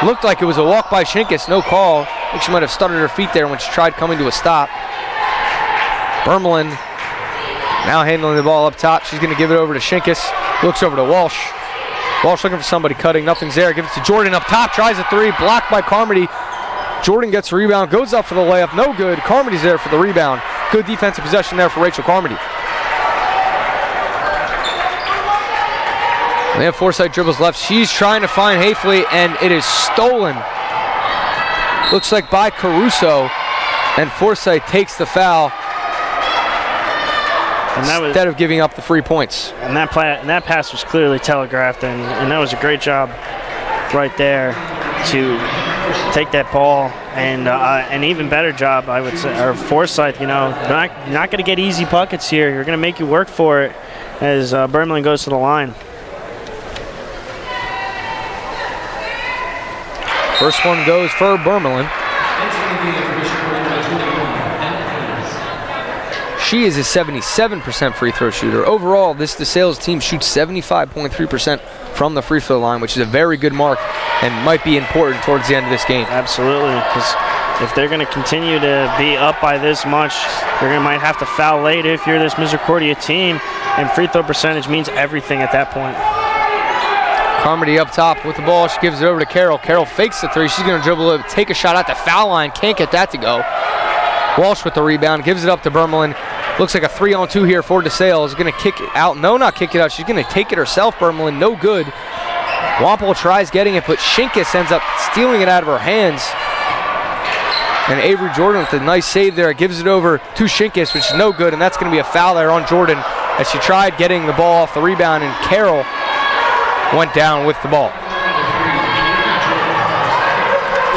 Looked like it was a walk by Shinkus, no call. I think she might have stuttered her feet there when she tried coming to a stop. Bermelin now handling the ball up top. She's going to give it over to Shinkus. Looks over to Walsh. Walsh looking for somebody cutting. Nothing's there. Gives it to Jordan up top. Tries a three. Blocked by Carmody. Jordan gets a rebound. Goes up for the layup. No good. Carmody's there for the rebound. Good defensive possession there for Rachel Carmody. Leanne Forsythe dribbles left. She's trying to find Hafley, and it is stolen. Looks like by Caruso, and Forsythe takes the foul instead of giving up the 3 points. And that pass was clearly telegraphed, and that was a great job right there to take that ball, and an even better job, I would say, or Forsythe. You know, not going to get easy buckets here. You're going to make you work for it as Bermelin goes to the line. First one goes for Bermelin. She is a 77% free throw shooter. Overall, this DeSales team shoots 75.3% from the free throw line, which is a very good mark and might be important towards the end of this game. Absolutely, because if they're going to continue to be up by this much, they're might have to foul late if you're this Misericordia team, and free throw percentage means everything at that point. Carmody up top with the ball. She gives it over to Carroll. Carroll fakes the three. She's going to dribble it, take a shot at the foul line. Can't get that to go. Walsh with the rebound, gives it up to Bermelin. Looks like a 3-on-2 here for DeSales. Going to kick it out. No, not kick it out. She's going to take it herself, Bermelin. No good. Wampel tries getting it, but Shinkus ends up stealing it out of her hands. And Avery Jordan with a nice save there. Gives it over to Shinkus, which is no good, and that's going to be a foul there on Jordan as she tried getting the ball off the rebound, and Carroll went down with the ball.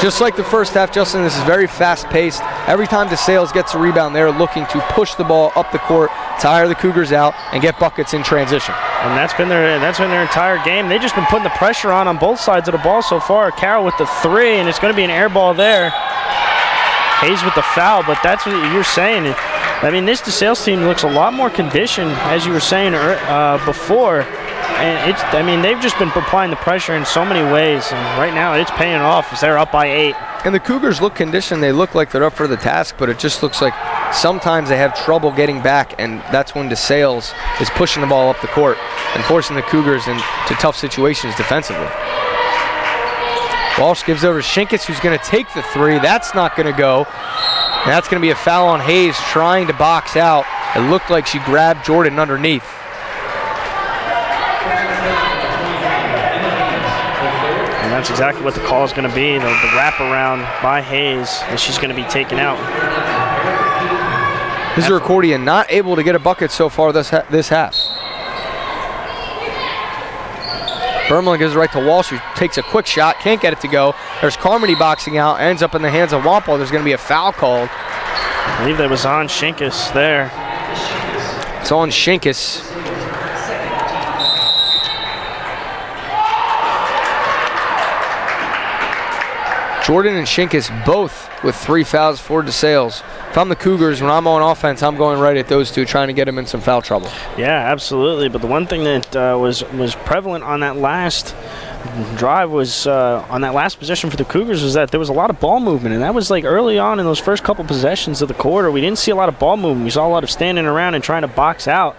Just like the first half, Justin, this is very fast-paced. Every time DeSales gets a rebound, they're looking to push the ball up the court, tire the Cougars out, and get buckets in transition. And that's been their entire game. They've just been putting the pressure on both sides of the ball so far. Carroll with the three, and it's going to be an air ball there. Hayes with the foul, but that's what you're saying. I mean, this DeSales team looks a lot more conditioned, as you were saying before. And I mean, they've just been applying the pressure in so many ways, and right now it's paying off as they're up by 8. And the Cougars look conditioned. They look like they're up for the task, but it just looks like sometimes they have trouble getting back, and that's when DeSales is pushing the ball up the court and forcing the Cougars into tough situations defensively. Walsh gives over to Shinkus, who's going to take the three. That's not going to go. And that's going to be a foul on Hayes trying to box out. It looked like she grabbed Jordan underneath. And that's exactly what the call is going to be, the wraparound by Hayes, and she's going to be taken out. Misericordia not able to get a bucket so far this half. Bermelin gives it right to Walsh, who takes a quick shot, can't get it to go. There's Carmody boxing out, ends up in the hands of Wampel. There's going to be a foul called. I believe that was on Shinkus there. It's on Shinkus. Jordan and Shinkus both with 3 fouls for DeSales. If I'm the Cougars, when I'm on offense, I'm going right at those two, trying to get them in some foul trouble. Yeah, absolutely. But the one thing that was prevalent on that last drive was on that last possession for the Cougars was that there was a lot of ball movement, and that was like early on in those first couple possessions of the quarter. We didn't see a lot of ball movement. We saw a lot of standing around and trying to box out.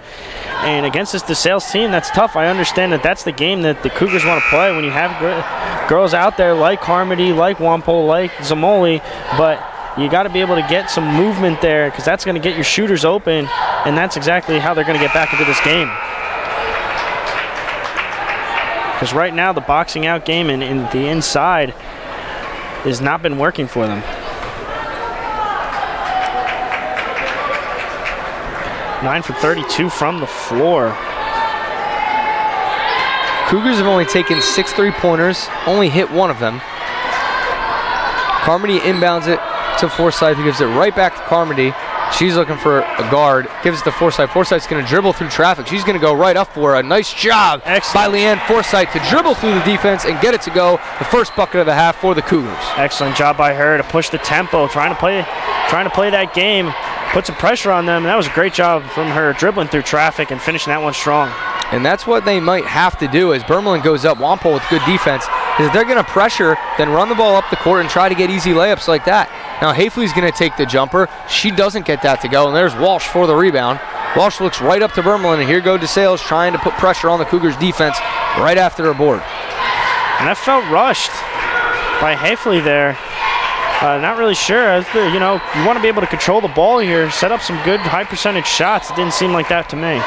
And against this DeSales team, that's tough. I understand that that's the game that the Cougars want to play when you have girls out there like Carmody, like Wampel, like Zamoli, but you got to be able to get some movement there because that's going to get your shooters open, and that's exactly how they're going to get back into this game. Because right now the boxing out game and in the inside has not been working for them. 9 for 32 from the floor. Cougars have only taken 6 3-pointers, only hit 1 of them. Carmody inbounds it to Forsythe, who gives it right back to Carmody. She's looking for a guard, gives it to Forsythe. Forsythe's going to dribble through traffic. She's going to go right up for a nice job by Leanne Forsythe to dribble through the defense and get it to go. The first bucket of the half for the Cougars. Excellent job by her to push the tempo, trying to play that game, put some pressure on them. And that was a great job from her dribbling through traffic and finishing that one strong. And that's what they might have to do as Bermelin goes up. Wampel with good defense. Is if they're going to pressure, then run the ball up the court and try to get easy layups like that. Now Hafley's going to take the jumper. She doesn't get that to go, and there's Walsh for the rebound. Walsh looks right up to Bermelin, and here go DeSales trying to put pressure on the Cougars defense right after a board. And that felt rushed by Hafley there. Not really sure. You know, you want to be able to control the ball here, set up some good high percentage shots. It didn't seem like that to me.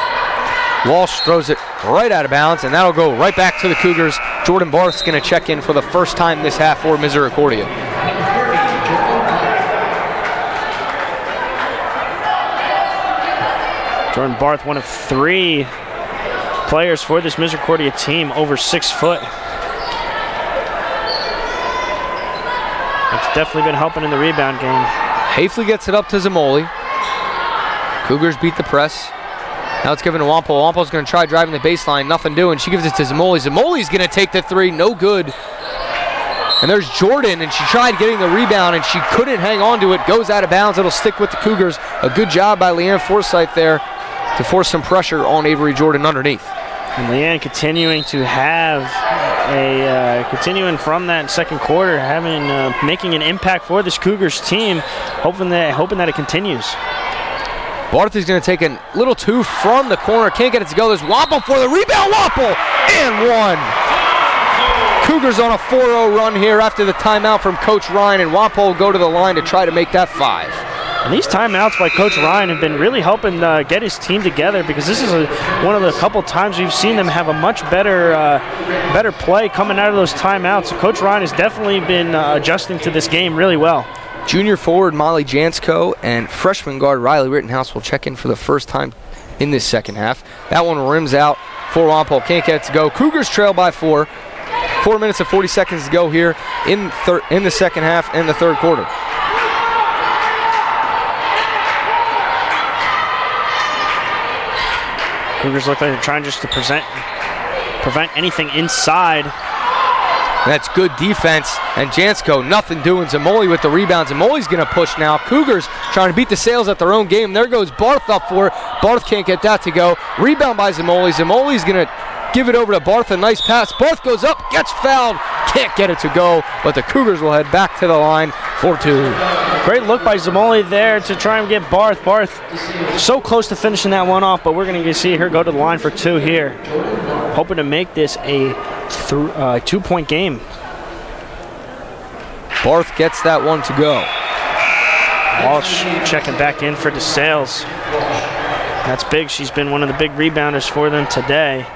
Walsh throws it right out of bounds, and that'll go right back to the Cougars. Jordan Barth's going to check in for the first time this half for Misericordia. Jordan Barth, one of 3 players for this Misericordia team over 6 foot. It's definitely been helping in the rebound game. Hafley gets it up to Zamoli. Cougars beat the press. Now it's given to Wampel. Wampel's going to try driving the baseline. Nothing doing. She gives it to Zamoli. Zamoli's going to take the 3. No good. And there's Jordan, and she tried getting the rebound, and she couldn't hang on to it. Goes out of bounds. It'll stick with the Cougars. A good job by Leanne Forsythe there to force some pressure on Avery Jordan underneath. And Leanne continuing to have continuing from that second quarter, making an impact for this Cougars team, hoping that it continues. Barth is going to take a little two from the corner. Can't get it to go. There's Wapple for the rebound. Wapple and one. Cougars on a 4-0 run here after the timeout from Coach Ryan, and Wapple will go to the line to try to make that 5. And these timeouts by Coach Ryan have been really helping get his team together, because this is one of the couple times we've seen them have a much better play coming out of those timeouts. So Coach Ryan has definitely been adjusting to this game really well. Junior forward Molly Jansko and freshman guard Riley Rittenhouse will check in for the first time in this second half. That one rims out for Wapple. Can't get it to go. Cougars trail by 4. 4 minutes and 40 seconds to go here in the second half and the third quarter. Cougars look like they're trying just to prevent anything inside. That's good defense, and Jansko nothing doing. Zamoli with the rebound. Zamoli's going to push now. Cougars trying to beat the Sales at their own game. There goes Barth up for it. Barth can't get that to go. Rebound by Zamoli. Zamoli's going to give it over to Barth. A nice pass. Barth goes up, gets fouled. Can't get it to go, but the Cougars will head back to the line for 2. Great look by Zamoli there to try and get Barth. Barth so close to finishing that one off, but we're going to see her go to the line for 2 here. Hoping to make this a 2-point game. Barth gets that one to go. Walsh checking back in for DeSales. That's big. She's been one of the big rebounders for them today.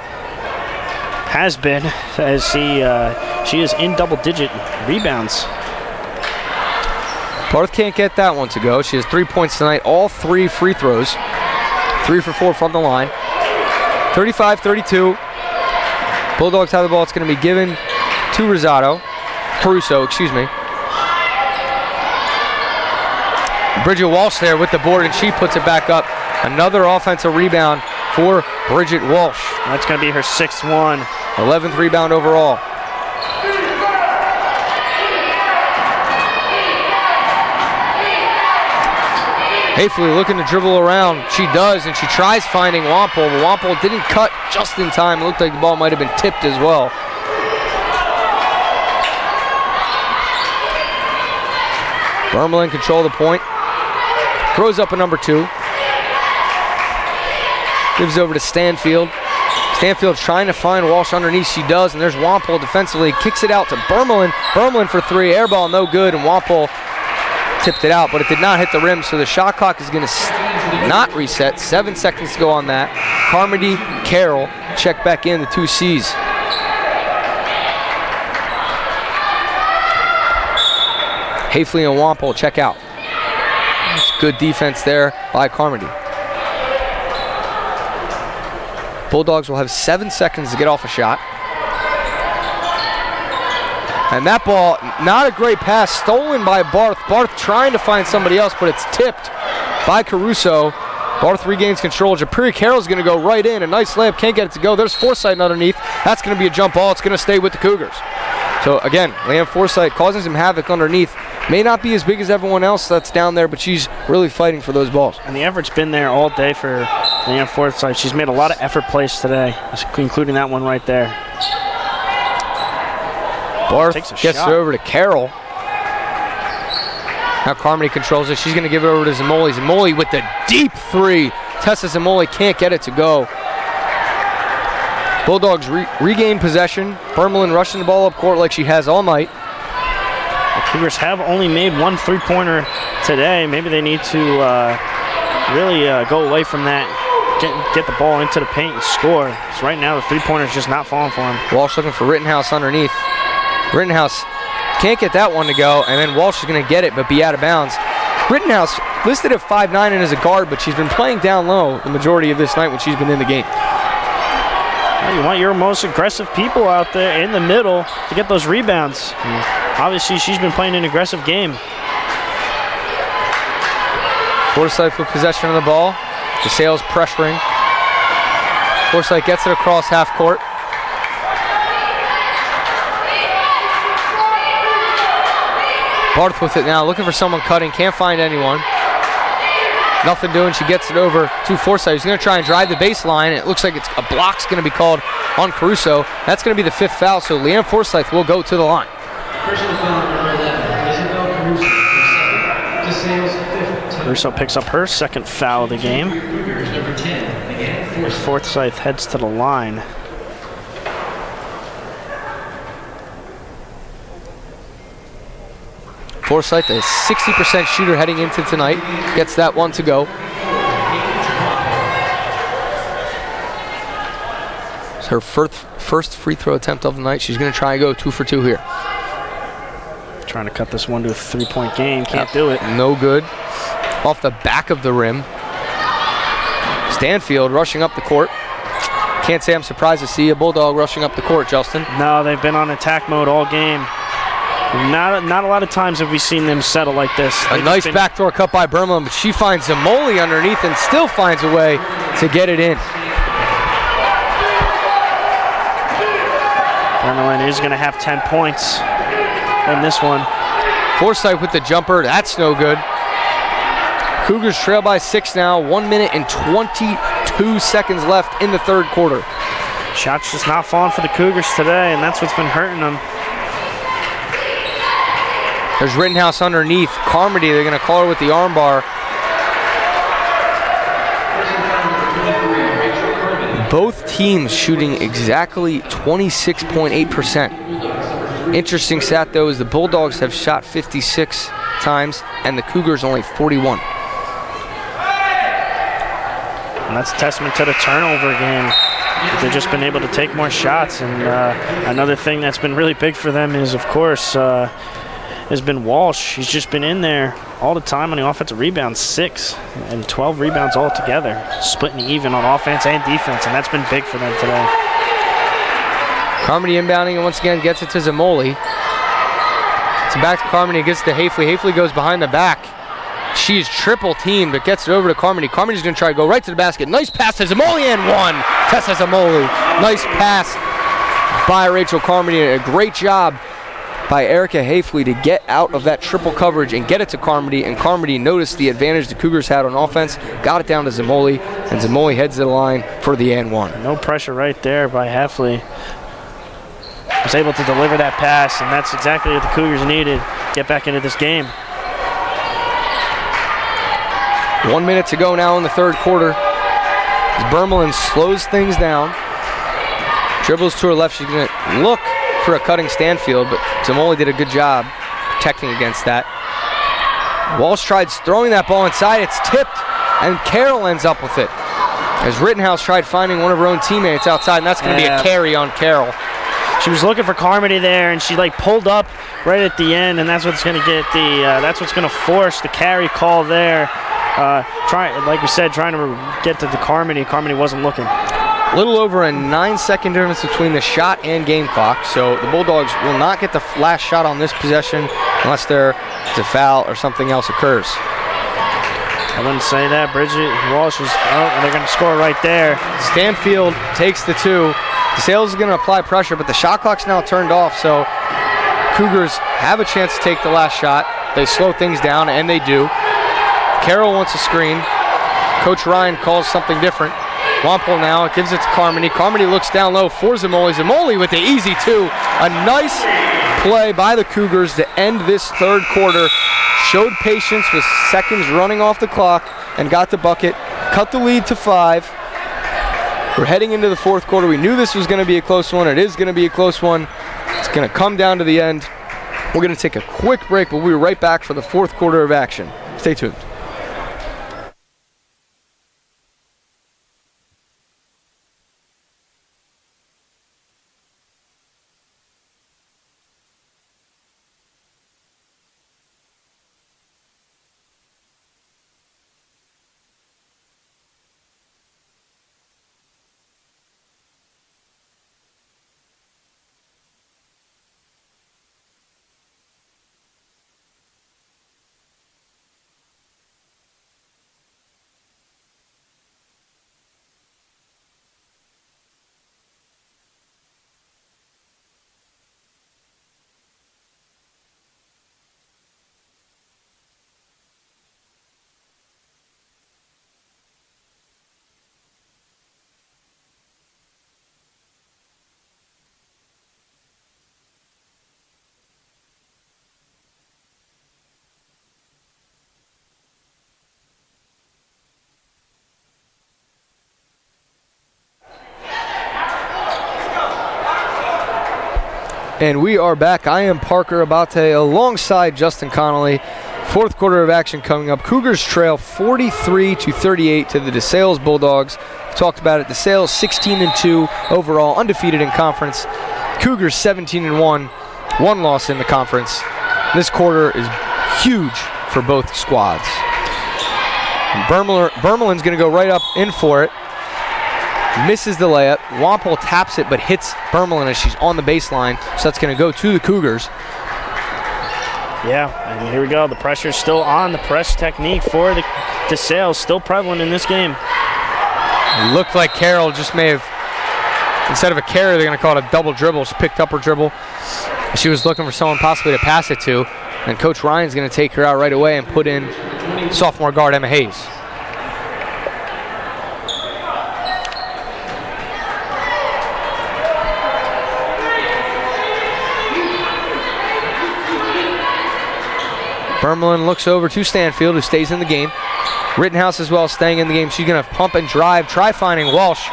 Has been, as she is in double-digit rebounds. Barth can't get that one to go. She has 3 points tonight, all 3 free throws. 3 for 4 from the line. 35-32. Bulldogs have the ball. It's going to be given to Caruso, excuse me. Bridget Walsh there with the board, and she puts it back up. Another offensive rebound for Bridget Walsh. That's going to be her 6th one. 11th rebound overall. Hayfley looking to dribble around. She does, and she tries finding Wample. Wample didn't cut just in time. It looked like the ball might have been tipped as well. Vermelin control the point. Throws up a number 2. Gives over to Stanfield. Stanfield trying to find Walsh underneath. She does, and there's Wample defensively. Kicks it out to Vermelin. Vermelin for 3. Air ball no good, and Wample tipped it out, but it did not hit the rim, so the shot clock is going to not reset. 7 seconds to go on that. Carmody, Carroll check back in, the 2 C's. Hayfley and Wample check out. That's good defense there by Carmody. Bulldogs will have 7 seconds to get off a shot. And that ball, not a great pass, stolen by Barth. Barth trying to find somebody else, but it's tipped by Caruso. Barth regains control. Japiri Carroll's going to go right in. A nice layup, can't get it to go. There's Forsythe underneath. That's going to be a jump ball. It's going to stay with the Cougars. So again, Leanne Forsythe causing some havoc underneath. May not be as big as everyone else that's down there, but she's really fighting for those balls. And the effort's been there all day for Leanne Forsythe. She's made a lot of effort plays today, including that one right there. Barth gets it over to Carroll. Now Carmody controls it. She's going to give it over to Zamoli. Zamoli with the deep 3. Tessa Zamoli can't get it to go. Bulldogs regain possession. Vermelin rushing the ball up court like she has all night. The Cougars have only made 1 3-pointer today. Maybe they need to really go away from that, get the ball into the paint and score. Because right now the 3-pointer is just not falling for them. Walsh looking for Rittenhouse underneath. Rittenhouse can't get that one to go, and then Walsh is going to get it but be out of bounds. Rittenhouse listed at 5'9" and as a guard, but she's been playing down low the majority of this night when she's been in the game. Well, you want your most aggressive people out there in the middle to get those rebounds. Obviously, she's been playing an aggressive game. Forsythe with possession of the ball. DeSales pressuring. Forsythe gets it across half court. Barth with it now, looking for someone cutting, can't find anyone. Nothing doing, she gets it over to Forsythe. He's going to try and drive the baseline. It looks like it's a block's going to be called on Caruso. That's going to be the 5th foul, so Leanne Forsythe will go to the line. Personal foul number 11, Isabel Caruso, DeSales 15. Caruso picks up her 2nd foul of the game. Cougars number 10, again, Forsythe heads to the line. Forsythe, a 60% shooter heading into tonight, gets that one to go. It's her first free throw attempt of the night. She's going to try and go 2 for 2 here. Trying to cut this one to a 3-point game. Can't do it. No good. Off the back of the rim. Stanfield rushing up the court. Can't say I'm surprised to see a Bulldog rushing up the court, Justin. No, they've been on attack mode all game. Not a lot of times have we seen them settle like this. A nice backdoor cut by Bermelin, but she finds Zamoli underneath and still finds a way to get it in. Bermelin is going to have 10 points in this one. Forsythe with the jumper. That's no good. Cougars trail by 6 now. 1 minute and 22 seconds left in the 3rd quarter. Shots just not falling for the Cougars today, and that's what's been hurting them. There's Rittenhouse underneath. Carmody, they're going to call her with the armbar. Both teams shooting exactly 26.8%. Interesting stat, though, is the Bulldogs have shot 56 times, and the Cougars only 41. And that's a testament to the turnover game. They've just been able to take more shots. And another thing that's been really big for them is, of course, has been Walsh. He's just been in there all the time on the offensive rebounds, 6 and 12 rebounds altogether, splitting even on offense and defense, and that's been big for them today. Carmody inbounding and once again gets it to Zamoli. It's back to Carmody, gets to Hafley. Hafley goes behind the back. She is triple teamed, but gets it over to Carmody. Carmody's going to try to go right to the basket. Nice pass to Zamoli and one. Tessa Zamoli. Nice pass by Rachel Carmody. A great job by Erica Hafley to get out of that triple coverage and get it to Carmody, and Carmody noticed the advantage the Cougars had on offense, got it down to Zamoli, and Zamoli heads to the line for the and one. No pressure right there by Hafley. Was able to deliver that pass, and that's exactly what the Cougars needed. Get back into this game. 1 minute to go now in the 3rd quarter. As Bermelin slows things down, dribbles to her left, she's going to look for a cutting Stanfield, but Zamoli did a good job protecting against that. Walsh tried throwing that ball inside. It's tipped, and Carroll ends up with it. As Rittenhouse tried finding one of her own teammates outside, and that's going to be a carry on Carroll. She was looking for Carmody there, and she pulled up right at the end, and that's what's going to get that's what's going to force the carry call there. Like we said, trying to get to the Carmody. Carmody wasn't looking. A little over a 9-second difference between the shot and game clock, so the Bulldogs will not get the last shot on this possession unless there's a foul or something else occurs. I wouldn't say that. Bridget Walsh is, they're going to score right there. Stanfield takes the 2. DeSales is going to apply pressure, but the shot clock's now turned off, so Cougars have a chance to take the last shot. They slow things down, and they do. Carroll wants a screen. Coach Ryan calls something different. Wampole now gives it to Carmody. Carmody looks down low for Zamoli. Zamoli with the easy 2. A nice play by the Cougars to end this 3rd quarter. Showed patience with seconds running off the clock and got the bucket. Cut the lead to 5. We're heading into the 4th quarter. We knew this was going to be a close one. It is going to be a close one. It's going to come down to the end. We're going to take a quick break, but we'll be right back for the 4th quarter of action. Stay tuned. And we are back. I am Parker Abate alongside Justin Connolly. Fourth quarter of action coming up. Cougars trail 43-38 to the DeSales Bulldogs. Talked about it. DeSales 16-2 overall, undefeated in conference. Cougars 17-1, one loss in the conference. This quarter is huge for both squads. Bermelin's going to go right up in for it. Misses the layup. Wampole taps it but hits Bermelin as she's on the baseline. So that's going to go to the Cougars. Yeah, and here we go. The pressure's still on. The press technique for the DeSales still prevalent in this game. It looked like Carroll just may have, instead of a carry, they're going to call it a double dribble. She picked up her dribble. She was looking for someone possibly to pass it to. And Coach Ryan's going to take her out right away and put in sophomore guard Emma Hayes. Bermelin looks over to Stanfield, who stays in the game. Rittenhouse as well, staying in the game. She's going to pump and drive, try finding Walsh,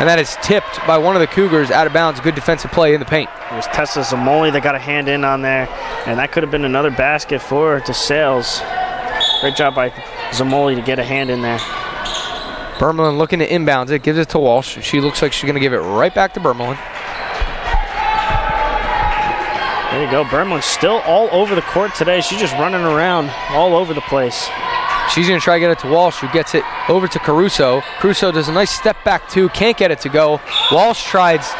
and that is tipped by one of the Cougars out of bounds. Good defensive play in the paint. It was Tessa Zamoli that got a hand in on there, and that could have been another basket for DeSales. Great job by Zamoli to get a hand in there. Bermelin looking to inbounds it, gives it to Walsh. She looks like she's going to give it right back to Bermelin. There you go. Bermelin's still all over the court today. She's just running around all over the place. She's going to try to get it to Walsh, who gets it over to Caruso. Caruso does a nice step back two, can't get it to go. Walsh tries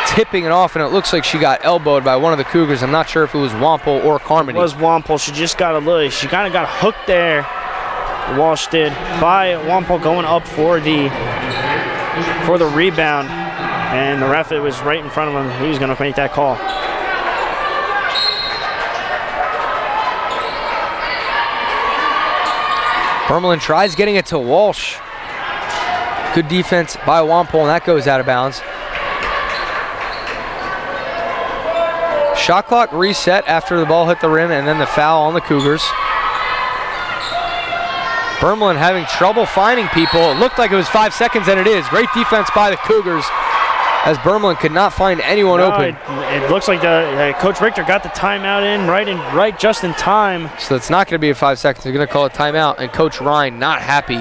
tipping it off, and it looks like she got elbowed by one of the Cougars. I'm not sure if it was Wampole or Carmody. It was Wampole. She just got a little, she kind of got hooked there. Walsh did by Wampole going up for the rebound, and the ref, it was right in front of him. He was going to make that call. Bermelin tries getting it to Walsh. Good defense by Wampole, and that goes out of bounds. Shot clock reset after the ball hit the rim, and then the foul on the Cougars. Bermelin having trouble finding people. It looked like it was 5 seconds, and it is. Great defense by the Cougars, as Bermelin could not find anyone open. It looks like Coach Richter got the timeout in right just in time. So it's not going to be a 5 seconds. They're going to call a timeout, and Coach Ryan not happy.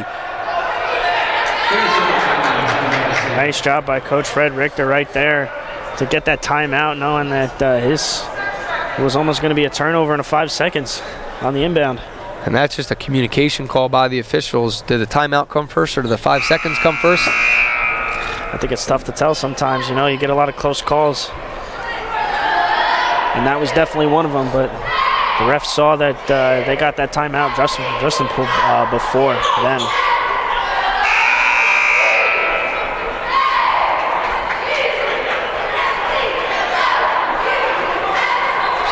Nice job by Coach Fred Richter right there to get that timeout, knowing that it was almost going to be a turnover in 5 seconds on the inbound. And that's just a communication call by the officials. Did the timeout come first, or did the 5 seconds come first? I think it's tough to tell sometimes. You know, you get a lot of close calls. And that was definitely one of them, but the ref saw that they got that timeout just before then.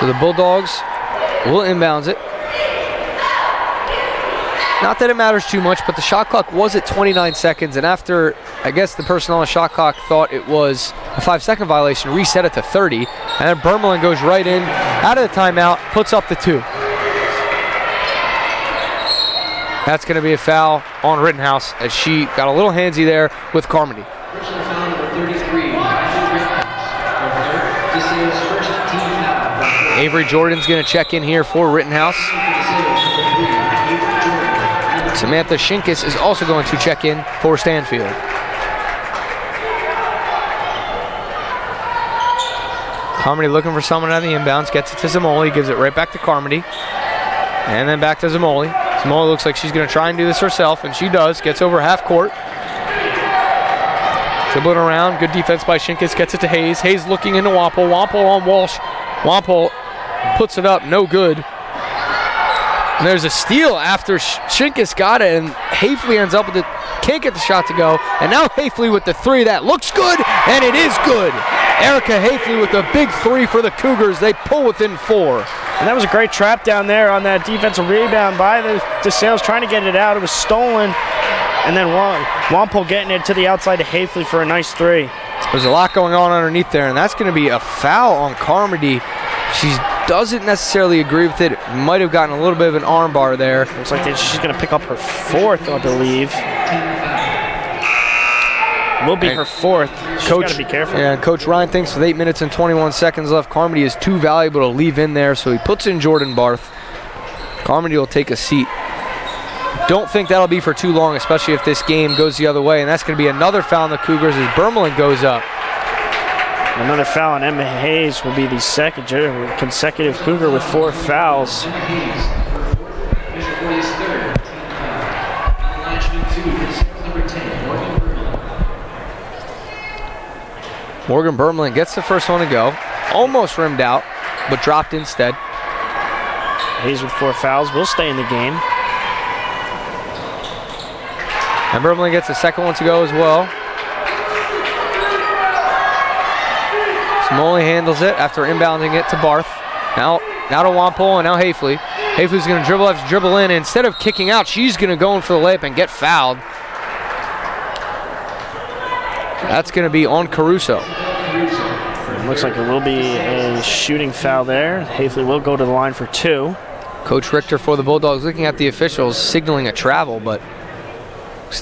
So the Bulldogs will inbounds it. Not that it matters too much, but the shot clock was at 29 seconds, and after, I guess the person on the shot clock thought it was a 5-second violation, reset it to 30, and then Bermelin goes right in, out of the timeout, puts up the 2. That's going to be a foul on Rittenhouse, as she got a little handsy there with Carmody. Personal foul number 33. Avery Jordan's going to check in here for Rittenhouse. Samantha Shinkus is also going to check in for Stanfield. Carmody looking for someone out of the inbounds, gets it to Zamoli, gives it right back to Carmody, and then back to Zamoli. Zamoli looks like she's going to try and do this herself, and she does. Gets over half court. Dribbling around, good defense by Shinkus, gets it to Hayes. Hayes looking into Wampole. Wampole on Walsh. Wampole puts it up, no good. And there's a steal after Shinkus got it, and Hafley ends up with it. Can't get the shot to go. And now Hafley with the 3. That looks good, and it is good. Erica Hafley with a big 3 for the Cougars. They pull within 4. And that was a great trap down there on that defensive rebound by the DeSales, trying to get it out. It was stolen. And then Wampole getting it to the outside to Hafley for a nice 3. There's a lot going on underneath there, and that's going to be a foul on Carmody. She doesn't necessarily agree with it. Might have gotten a little bit of an arm bar there. Looks like she's going to pick up her 4th, I believe. Will be her fourth. She's got to be careful. Yeah, Coach Ryan thinks with 8 minutes and 21 seconds left, Carmody is too valuable to leave in there, so he puts in Jordan Barth. Carmody will take a seat. Don't think that'll be for too long, especially if this game goes the other way, and that's going to be another foul on the Cougars as Bermelin goes up. Another foul on Emma Hayes will be the second consecutive Cougar with 4 fouls. Misericordia's third. Number 10, Morgan Bermelin. Morgan Bermelin gets the first one to go. Almost rimmed out, but dropped instead. Hayes with 4 fouls will stay in the game. And Bermelin gets the second one to go as well. Smoley handles it after inbounding it to Barth. Now to Wampole and now Hafley. Hafley's going to dribble in. And instead of kicking out, she's going to go in for the layup and get fouled. That's going to be on Caruso. Looks like it will be a shooting foul there. Hafley will go to the line for 2. Coach Richter for the Bulldogs looking at the officials, signaling a travel, but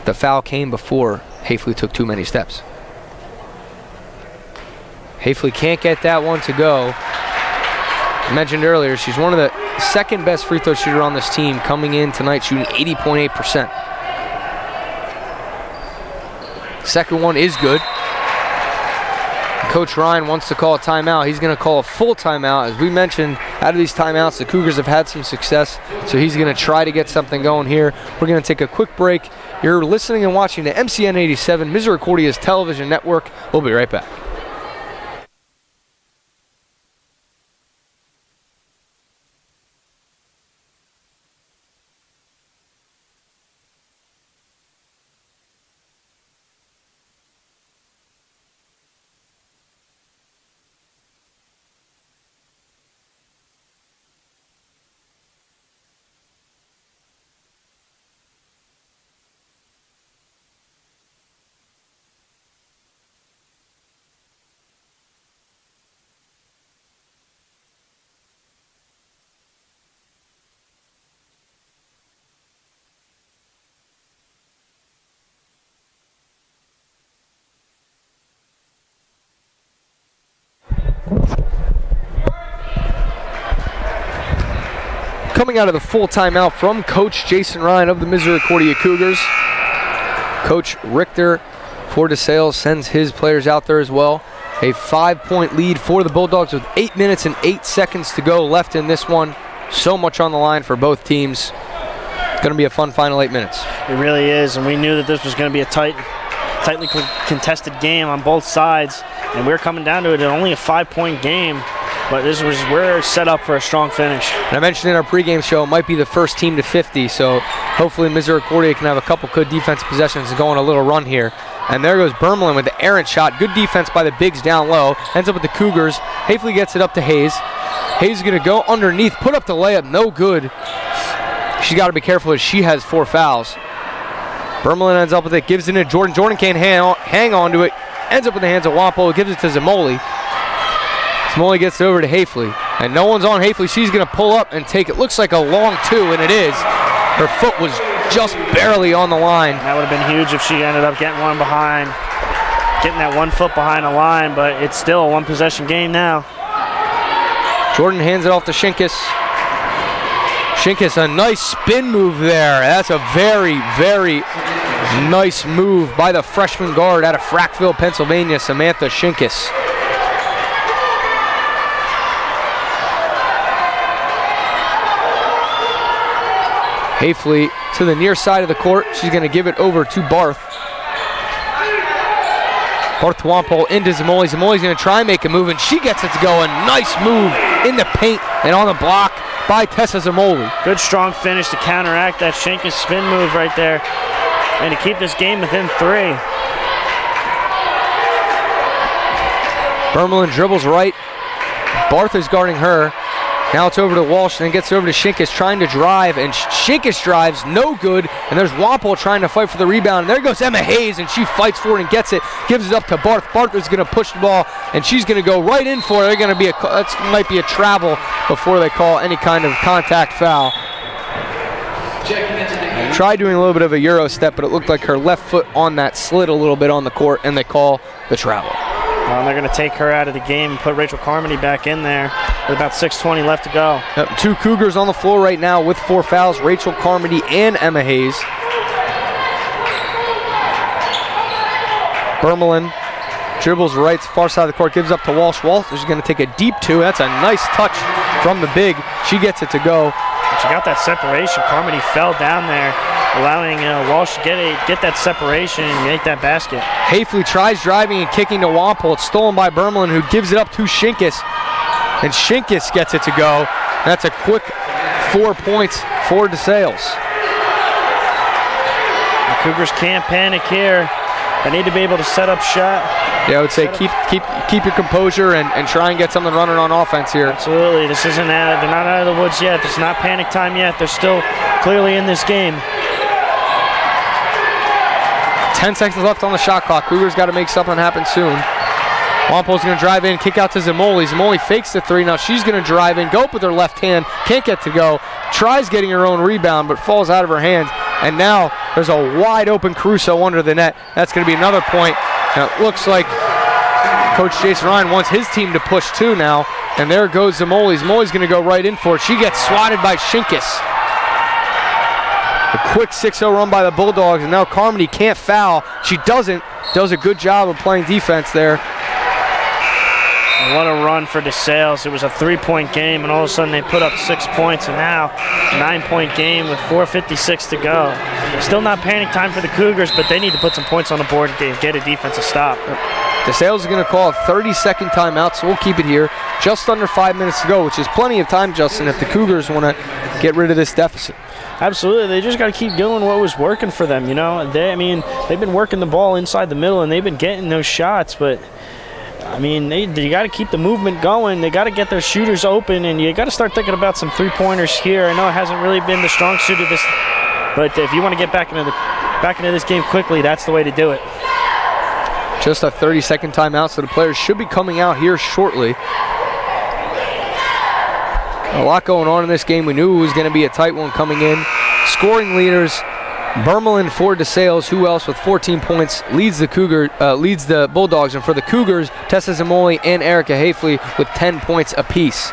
the foul came before Hafley took too many steps. Hafley can't get that one to go. I mentioned earlier, she's one of the second best free throw shooter on this team, coming in tonight shooting 80.8%. Second one is good. Coach Ryan wants to call a timeout. He's going to call a full timeout. As we mentioned, out of these timeouts, the Cougars have had some success, so he's going to try to get something going here. We're going to take a quick break. You're listening and watching to MCN 87, Misericordia's television network. We'll be right back. Coming out of the full timeout from Coach Jason Ryan of the Misericordia Cougars. Coach Richter for DeSales sends his players out there as well. A 5-point lead for the Bulldogs with 8 minutes and 8 seconds to go left in this one. So much on the line for both teams. It's going to be a fun final 8 minutes. It really is, and we knew that this was going to be a tightly contested game on both sides, and we're coming down to it at only a 5-point game. But we're set up for a strong finish. And I mentioned in our pregame show, it might be the first team to 50, so hopefully Misericordia can have a couple good defensive possessions and go on a little run here. And there goes Bermelin with the errant shot. Good defense by the bigs down low. Ends up with the Cougars. Hafley gets it up to Hayes. Hayes is going to go underneath, put up the layup, no good. She's got to be careful as she has 4 fouls. Bermelin ends up with it, gives it to Jordan. Jordan can't hang on to it. Ends up in the hands of Wampo, gives it to Zamoli. Smoley gets it over to Hafley, and no one's on Hafley. She's going to pull up and take it. Looks like a long 2, and it is. Her foot was just barely on the line. That would have been huge if she ended up getting that 1 foot behind the line, but it's still a 1-possession game now. Jordan hands it off to Shinkus. Shinkus, a nice spin move there. That's a very, very nice move by the freshman guard out of Frackville, Pennsylvania, Samantha Shinkus. Hafley to the near side of the court. She's going to give it over to Barth. Barth Wampole into Zamoli. Zamoli's going to try and make a move, and she gets it to go. A nice move in the paint and on the block by Tessa Zamoli. Good strong finish to counteract that Shinkus spin move right there and to keep this game within 3. Bermelin dribbles right. Barth is guarding her. Now it's over to Walsh, and then gets over to Shinkus trying to drive, and Shinkus drives, no good, and there's Wampole trying to fight for the rebound, and there goes Emma Hayes, and she fights for it and gets it, gives it up to Barth. Barth is going to push the ball, and she's going to go right in for it. They're going to be that might be a travel before they call any kind of contact foul. tried doing a little bit of a Euro step, but it looked like her left foot on that slid a little bit on the court, and they call the travel. Well, they're going to take her out of the game and put Rachel Carmody back in there with about 6:20 left to go. Yep, 2 Cougars on the floor right now with 4 fouls, Rachel Carmody and Emma Hayes. Bermelin dribbles right, far side of the court, gives up to Walsh. Walsh is going to take a deep 2. That's a nice touch from the big. She gets it to go. She got that separation. Carmody fell down there, allowing Walsh to get that separation and make that basket. Hafley tries driving and kicking to Wampole. It's stolen by Bermelin, who gives it up to Shinkus. And Shinkus gets it to go. That's a quick 4 points for DeSales. The Cougars can't panic here. They need to be able to set up shot. Yeah, I would say keep your composure and try and get something running on offense here. Absolutely. This isn't they're not out of the woods yet. It's not panic time yet. They're still clearly in this game. 10 seconds left on the shot clock. Cougars got to make something happen soon. Wampole's going to drive in, kick out to Zamoli. Zamoli fakes the 3. Now she's going to drive in, go up with her left hand. Can't get to go. Tries getting her own rebound, but falls out of her hands. And now there's a wide open Caruso under the net. That's going to be another point. Now it looks like Coach Jason Ryan wants his team to push too now. And there goes Zamoli. Zamoli's going to go right in for it. She gets swatted by Shinkus. A quick 6-0 run by the Bulldogs, and now Carmody can't foul. She doesn't. Does a good job of playing defense there. What a run for DeSales. It was a 3-point game, and all of a sudden they put up 6 points, and now a 9-point game with 4:56 to go. Still not panic time for the Cougars, but they need to put some points on the board and get a defensive stop. DeSales is going to call a 30-second timeout, so we'll keep it here. Just under 5 minutes to go, which is plenty of time, Justin, if the Cougars want to get rid of this deficit. Absolutely. They just got to keep doing what was working for them, you know. They've been working the ball inside the middle, and they've been getting those shots, but I mean, you got to keep the movement going. They got to get their shooters open, and you got to start thinking about some three-pointers here. I know it hasn't really been the strong suit of this, but if you want to get back into this game quickly, that's the way to do it. Just a 30-second timeout, so the players should be coming out here shortly. A lot going on in this game. We knew it was going to be a tight one coming in. Scoring leaders, Bermelin for DeSales. Who else with 14 points leads the Bulldogs? And for the Cougars, Tessa Zamoli and Erica Hafley with 10 points apiece.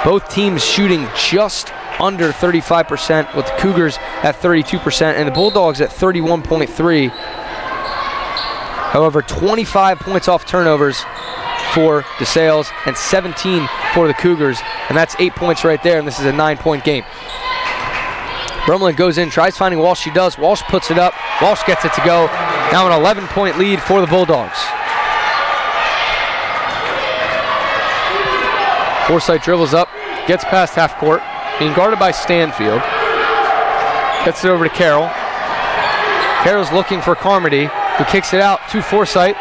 Both teams shooting just under 35%, with the Cougars at 32% and the Bulldogs at 31.3%. However, 25 points off turnovers for DeSales and 17 for the Cougars, and that's 8 points right there, and this is a 9-point game. Bermelin goes in, tries finding Walsh. She does. Walsh puts it up. Walsh gets it to go. Now an 11-point lead for the Bulldogs. Forsythe dribbles up, gets past half court, being guarded by Stanfield. Gets it over to Carroll. Carroll's looking for Carmody, who kicks it out to Forsythe,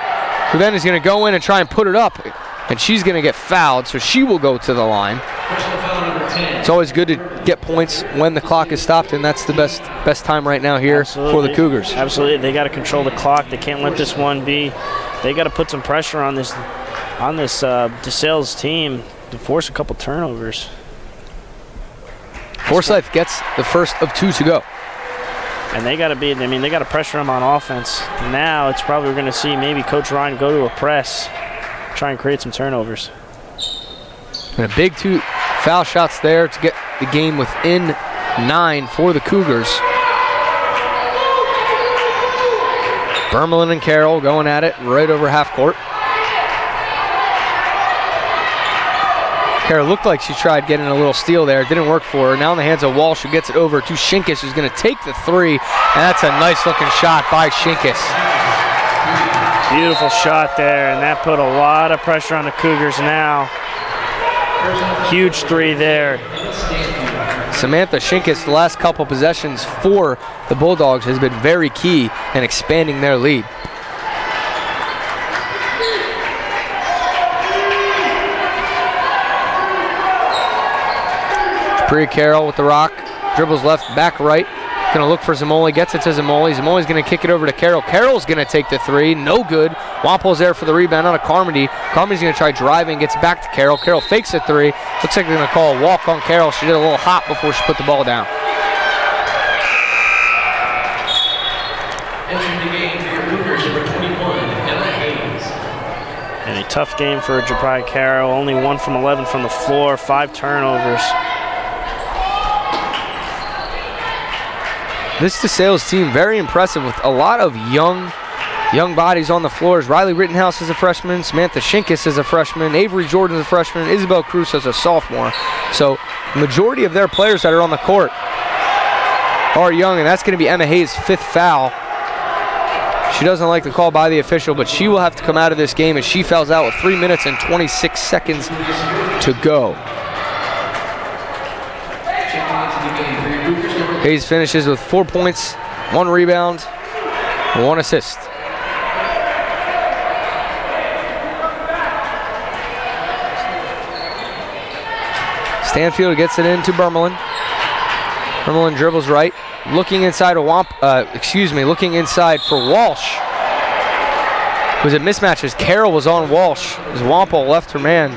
who then is going to go in and try and put it up. And she's going to get fouled, so she will go to the line. It's always good to get points when the clock is stopped, and that's the best time right now here for the Cougars. Absolutely. They got to control the clock. They can't let this one be. They got to put some pressure on this DeSales team to force a couple turnovers. Forsythe gets the first of 2 to go. And they got to they got to pressure them on offense. Now it's probably we're going to see maybe Coach Ryan go to a press, try and create some turnovers. And a big 2 foul shots there to get the game within 9 for the Cougars. Bermelin and Carroll going at it right over half court. Carroll looked like she tried getting a little steal there. It didn't work for her. Now in the hands of Walsh, who gets it over to Shinkus, who's going to take the 3. And that's a nice looking shot by Shinkus. Beautiful shot there, and that put a lot of pressure on the Cougars now. Huge 3 there. Samantha Shinkus, the last couple possessions for the Bulldogs, has been very key in expanding their lead. Bria Carroll with the rock, dribbles left, back right. Going to look for Zamoli, gets it to Zamoli. Zamoli's going to kick it over to Carroll. Carroll's going to take the 3, no good. Wampole's there for the rebound on a Carmody. Carmody's going to try driving, gets back to Carroll. Carroll fakes a 3. Looks like they're going to call a walk on Carroll. She did a little hop before she put the ball down. Entering the game for your Cougars, number 21, Emma Hayes. And a tough game for Jabri Carroll. Only 1 from 11 from the floor, 5 turnovers. This DeSales team, very impressive with a lot of young bodies on the floors. Riley Rittenhouse is a freshman, Samantha Shinkus is a freshman, Avery Jordan is a freshman, Isabel Cruz is a sophomore. So majority of their players that are on the court are young, and that's going to be Emma Hayes' 5th foul. She doesn't like the call by the official, but she will have to come out of this game as she fouls out with 3 minutes and 26 seconds to go. Hayes finishes with 4 points, 1 rebound, 1 assist. Stanfield gets it into Bermelin. Bermelin dribbles right, looking inside looking inside for Walsh. It was a mismatch as Carroll was on Walsh as Wampole left her man.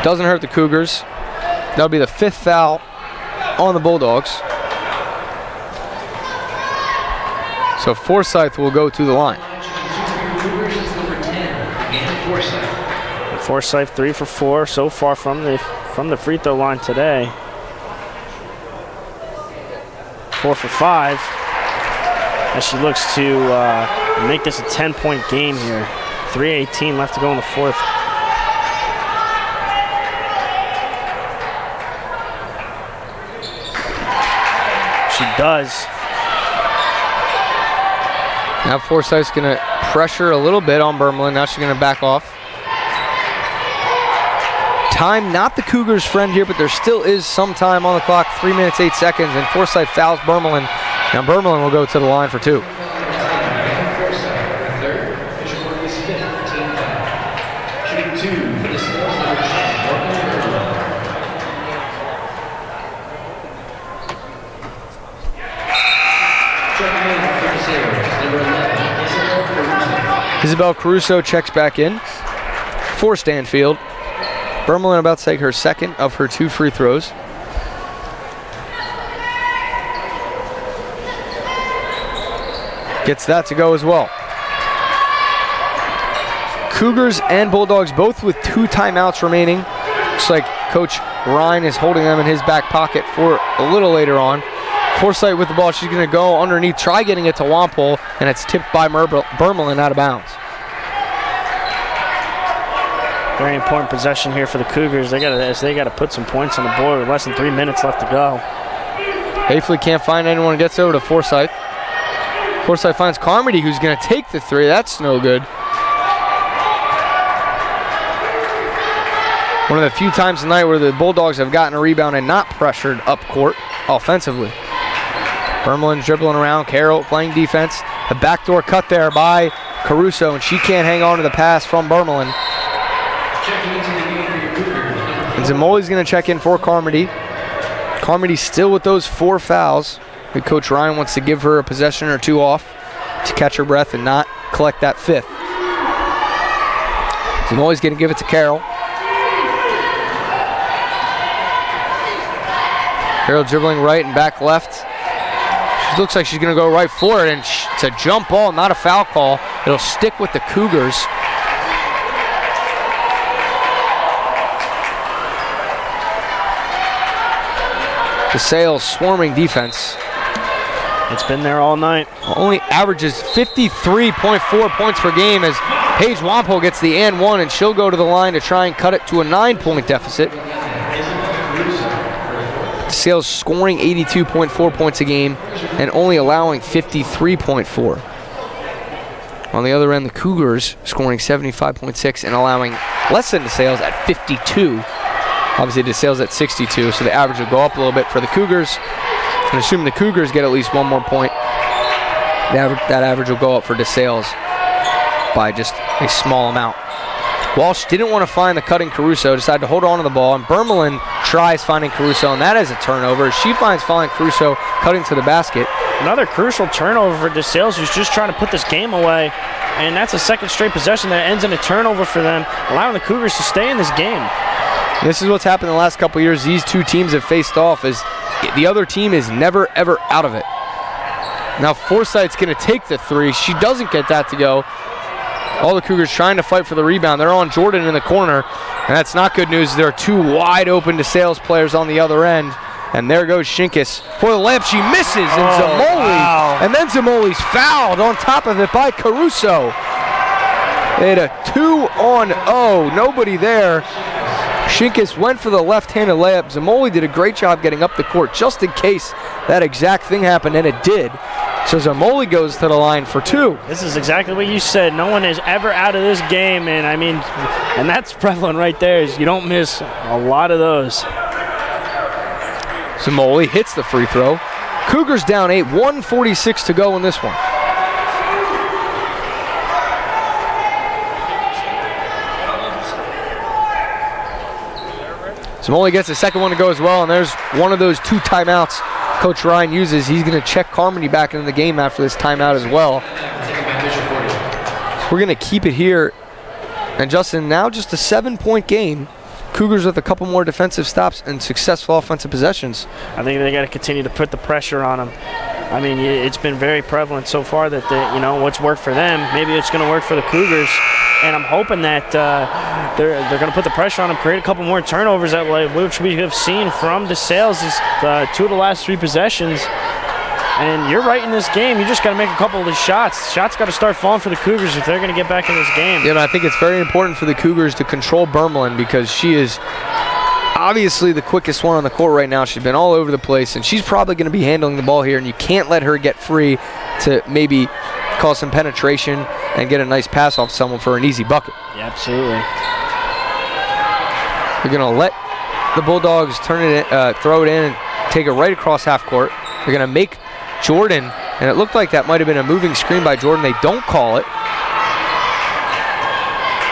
Doesn't hurt the Cougars. That'll be the 5th foul on the Bulldogs. So Forsyth will go to the line. Forsyth 3 for 4 so far from the free throw line today. 4 for 5 as she looks to make this a 10-point game here. 3:18 left to go in the 4th. She does. Now Forsyth's going to pressure a little bit on Bermelin. Now she's going to back off. Time not the Cougars' friend here, but there still is some time on the clock. 3 minutes, 8 seconds, and Forsyth fouls Bermelin. Now Bermelin will go to the line for 2. Isabel Caruso checks back in for Stanfield. Bermelin about to take her 2nd of her 2 free throws. Gets that to go as well. Cougars and Bulldogs both with 2 timeouts remaining. Looks like Coach Ryan is holding them in his back pocket for a little later on. Forsyth with the ball. She's going to go underneath, try getting it to Wampole, and it's tipped by Bermelin out of bounds. Very important possession here for the Cougars. They got to put some points on the board with less than 3 minutes left to go. Hayfley can't find anyone, gets over to Forsyth. Forsyth finds Carmody, who's going to take the 3. That's no good. One of the few times tonight where the Bulldogs have gotten a rebound and not pressured up court offensively. Bermelin dribbling around, Carroll playing defense. A backdoor cut there by Caruso, and she can't hang on to the pass from Bermelin. And Zamoli's going to check in for Carmody. Carmody still with those 4 fouls. Coach Ryan wants to give her a possession or 2 off to catch her breath and not collect that 5th. Zamoli's going to give it to Carroll. Carroll dribbling right and back left. She looks like she's going to go right for it, and it's a jump ball, not a foul call. It'll stick with the Cougars. DeSales swarming defense. It's been there all night. Only averages 53.4 points per game as Paige Wampole gets the and 1, and she'll go to the line to try and cut it to a 9-point deficit. DeSales scoring 82.4 points a game and only allowing 53.4. On the other end, the Cougars scoring 75.6 and allowing less than DeSales at 52. Obviously, DeSales at 62, so the average will go up a little bit for the Cougars. And assuming the Cougars get at least 1 more point, that average will go up for DeSales by just a small amount. Walsh didn't want to find the cutting Caruso, decided to hold on to the ball, and Bermelin tries finding Caruso, and that is a turnover. She finds finding Caruso cutting to the basket. Another crucial turnover for DeSales, who's just trying to put this game away, and that's a 2nd straight possession that ends in a turnover for them, allowing the Cougars to stay in this game. This is what's happened in the last couple of years. These 2 teams have faced off as the other team is never, ever out of it. Now Forsythe's going to take the three. She doesn't get that to go. All the Cougars trying to fight for the rebound. They're on Jordan in the corner, and that's not good news. There are two wide open DeSales players on the other end. And there goes Shinkus for the layup. She misses, and Zamoli. Wow. And then Zamoli's fouled on top of it by Caruso. They had a 2-on-0. Nobody there. Shinkus went for the left-handed layup. Zamoli did a great job getting up the court just in case that exact thing happened, and it did. So Zamoli goes to the line for two. This is exactly what you said. No one is ever out of this game, and I mean, and that's prevalent right there. Is you don't miss a lot of those. Zamoli hits the free throw. Cougars down 8, 1:46 to go in this one. Zamoli gets the second one to go as well, and there's one of those two timeouts Coach Ryan uses. He's going to check Carmody back into the game after this timeout as well. So we're going to keep it here. And Justin, now just a 7-point game. Cougars with a couple more defensive stops and successful offensive possessions. I think they got to continue to put the pressure on them. I mean, it's been very prevalent so far that what's worked for them, maybe it's going to work for the Cougars. And I'm hoping that they're going to put the pressure on them, create a couple more turnovers, which we have seen from DeSales is 2 of the last 3 possessions. And you're right in this game. You just got to make a couple of the shots. Shots got to start falling for the Cougars if they're going to get back in this game. I think it's very important for the Cougars to control Bermelin because she is obviously the quickest one on the court right now. She's been all over the place, and she's probably going to be handling the ball here, and you can't let her get free to maybe cause some penetration and get a nice pass off someone for an easy bucket. Yeah, absolutely. They're going to let the Bulldogs turn it in, throw it in and take it right across half court. They're going to make Jordan, and it looked like that might have been a moving screen by Jordan. They don't call it.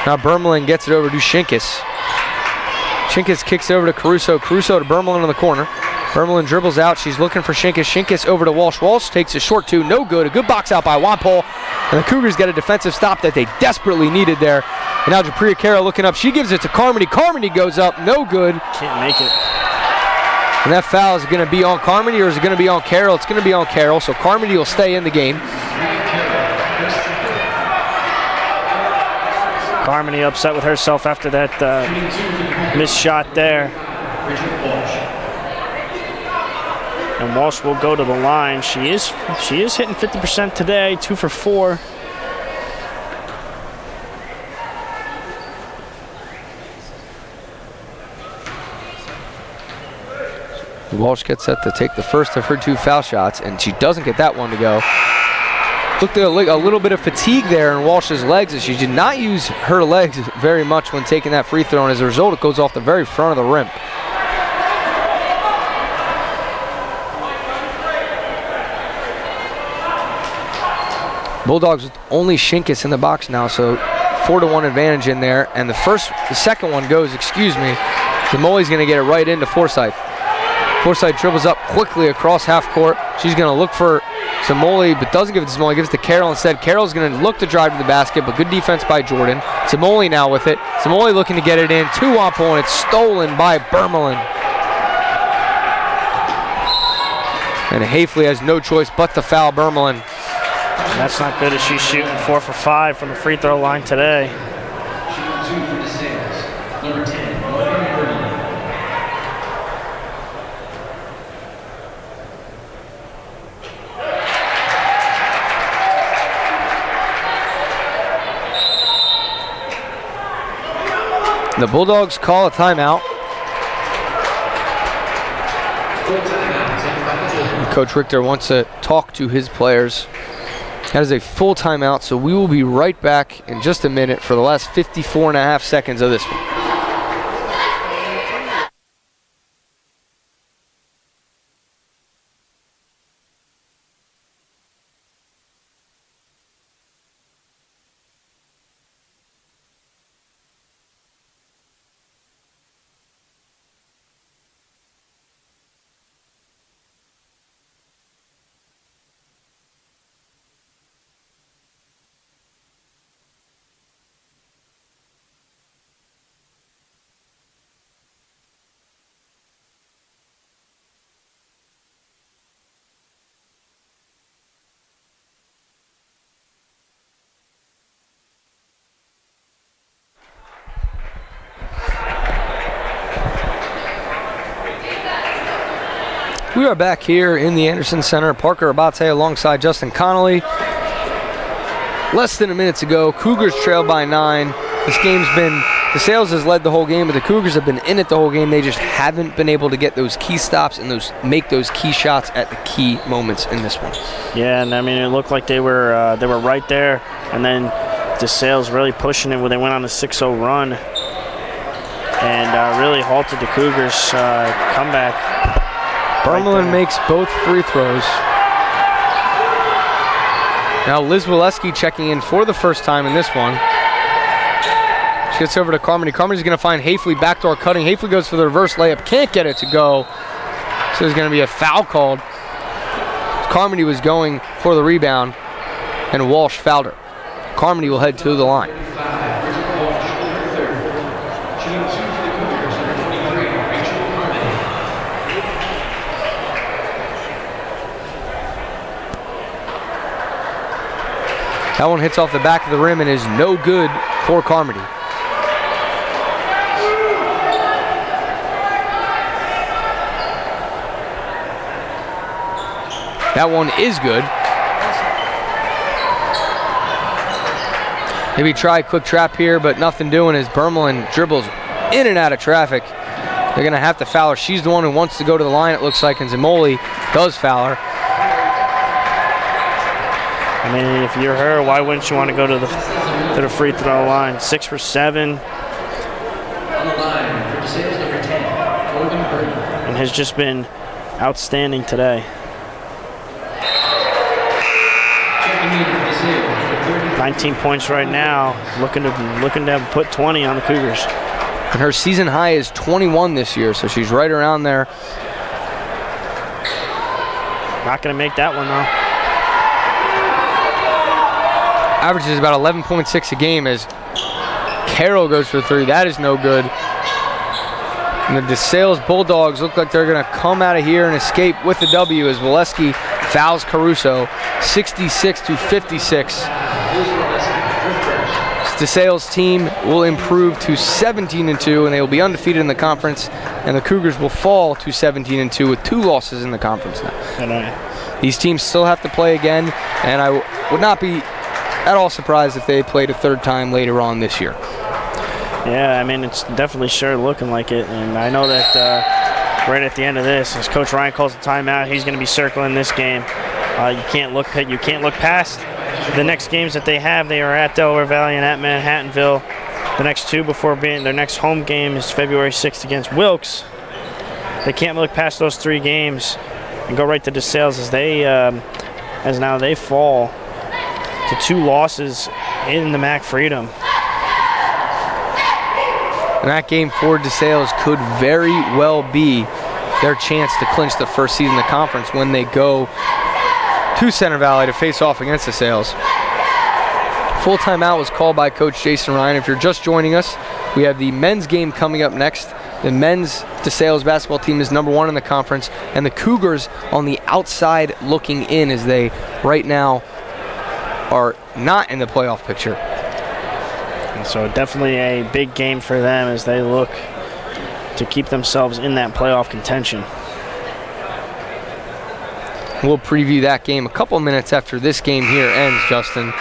Now Bermelin gets it over to Shinkus. Shinkus kicks it over to Caruso. Caruso to Bermelin in the corner. Bermelin dribbles out. She's looking for Shinkus. Shinkus over to Walsh. Walsh takes a short 2. No good. A good box out by Wampole. And the Cougars get a defensive stop that they desperately needed there. And now Japria Carroll looking up. She gives it to Carmody. Carmody goes up. No good. Can't make it. And that foul is going to be on Carmody, or is it going to be on Carroll? It's going to be on Carroll, so Carmody will stay in the game. Carmody upset with herself after that missed shot there. And Walsh will go to the line. She is hitting 50% today, 2 for 4. Walsh gets set to take the first of her 2 foul shots, and she doesn't get that one to go. Looked at a little bit of fatigue there in Walsh's legs, as she did not use her legs very much when taking that free throw, and as a result, it goes off the very front of the rim. Bulldogs with only Shinkus in the box now, so 4-1 advantage in there, and the second one goes, Zamoli's going to get it right into Forsythe. Forsythe dribbles up quickly across half court. She's going to look for Zamoli, but doesn't give it to Zamoli. Gives it to Carroll instead. Carroll's going to look to drive to the basket, but good defense by Jordan. Zamoli now with it. Zamoli looking to get it in. 2-on-0, and it's stolen by Bermelin. And Hafley has no choice but to foul Bermelin. That's not good as she's shooting 4 for 5 from the free throw line today. Shooting 2 for DeSales. Number 10. The Bulldogs call a timeout. Coach Richter wants to talk to his players. That is a full timeout, so we will be right back in just a minute for the last 54.5 seconds of this one. We are back here in the Anderson Center. Parker Abate alongside Justin Connolly. Less than a minute to go. Cougars trail by 9. This game's been, DeSales has led the whole game, but the Cougars have been in it the whole game. They just haven't been able to get those key stops and make those key shots at the key moments in this one. Yeah, and I mean, it looked like they were right there, and then DeSales really pushing it when they went on a 6-0 run and really halted the Cougars' comeback. Bermelin makes both free throws. Now Liz Waleski checking in for the first time in this one. She gets over to Carmody. Carmody's going to find Hafley backdoor cutting. Hafley goes for the reverse layup. Can't get it to go. So there's going to be a foul called. Carmody was going for the rebound, and Walsh fouled her. Carmody will head to the line. That one hits off the back of the rim and is no good for Carmody. That one is good. Maybe try a quick trap here, but nothing doing as Bermelin dribbles in and out of traffic. They're going to have to foul her. She's the one who wants to go to the line, it looks like, and Zamoli does foul her. I mean, if you're her, why wouldn't you want to go to the free throw line? 6 for 7. On the line for DeSales number 10, Logan Burton. And has just been outstanding today. 19 points right now, looking to put 20 on the Cougars. And her season high is 21 this year, so she's right around there. Not going to make that one, though. Averages about 11.6 a game as Carroll goes for 3. That is no good. And the DeSales Bulldogs look like they're going to come out of here and escape with the W as Waleski fouls Caruso, 66-56. DeSales team will improve to 17-2, and they will be undefeated in the conference. And the Cougars will fall to 17-2 with 2 losses in the conference now. These teams still have to play again, and I would not be at all surprised if they played a third time later on this year. Yeah, I mean, it's definitely sure looking like it, and I know that right at the end of this, as Coach Ryan calls the timeout, he's going to be circling this game. You can't look past the next games that they have. They are at Delaware Valley and at Manhattanville. The next 2 before being their next home game is February 6th against Wilkes. They can't look past those 3 games and go right to DeSales as now they fall to 2 losses in the MAC Freedom. And that game for DeSales could very well be their chance to clinch the first seed in the conference when they go to Center Valley to face off against DeSales. Full timeout was called by Coach Jason Ryan. If you're just joining us, we have the men's game coming up next. The men's DeSales basketball team is number 1 in the conference, and the Cougars on the outside looking in as they right now are not in the playoff picture. And so definitely a big game for them as they look to keep themselves in that playoff contention. We'll preview that game a couple minutes after this game here ends, Justin.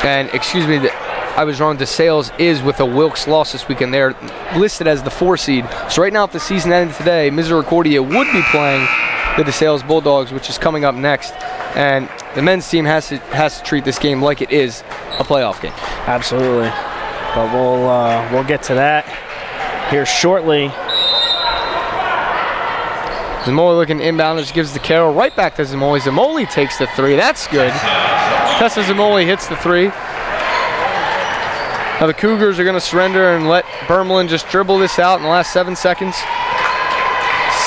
And excuse me, I was wrong. DeSales is with a Wilkes loss this weekend. They're listed as the 4 seed. So right now, if the season ended today, Misericordia would be playing the DeSales Bulldogs, which is coming up next. And the men's team has to treat this game like it is a playoff game. Absolutely. But we'll get to that here shortly. Zamoli looking inbound, just gives the Carroll right back to Zamoli. Zamoli takes the 3. That's good. Tessa Zamoli hits the 3. Now the Cougars are going to surrender and let Bermelin just dribble this out in the last 7 seconds.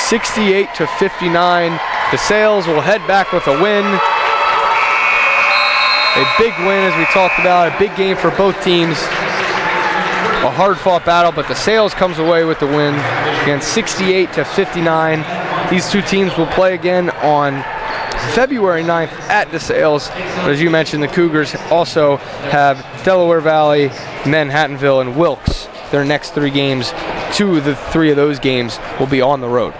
68-59. DeSales will head back with a win. A big win, as we talked about, a big game for both teams. A hard-fought battle, but DeSales comes away with the win. Again, 68-59. These 2 teams will play again on February 9th at DeSales. But as you mentioned, the Cougars also have Delaware Valley, Manhattanville, and Wilkes. Their next 3 games, 2 of the 3 of those games will be on the road.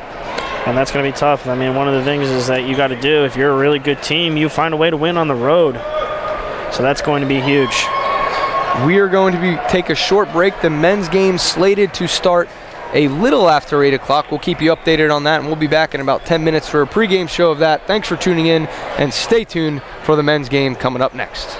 And that's going to be tough. I mean, one of the things is that you got to do, if you're a really good team, you find a way to win on the road. So that's going to be huge. We are going to take a short break. The men's game slated to start a little after 8 o'clock. We'll keep you updated on that, and we'll be back in about 10 minutes for a pregame show of that. Thanks for tuning in, and stay tuned for the men's game coming up next.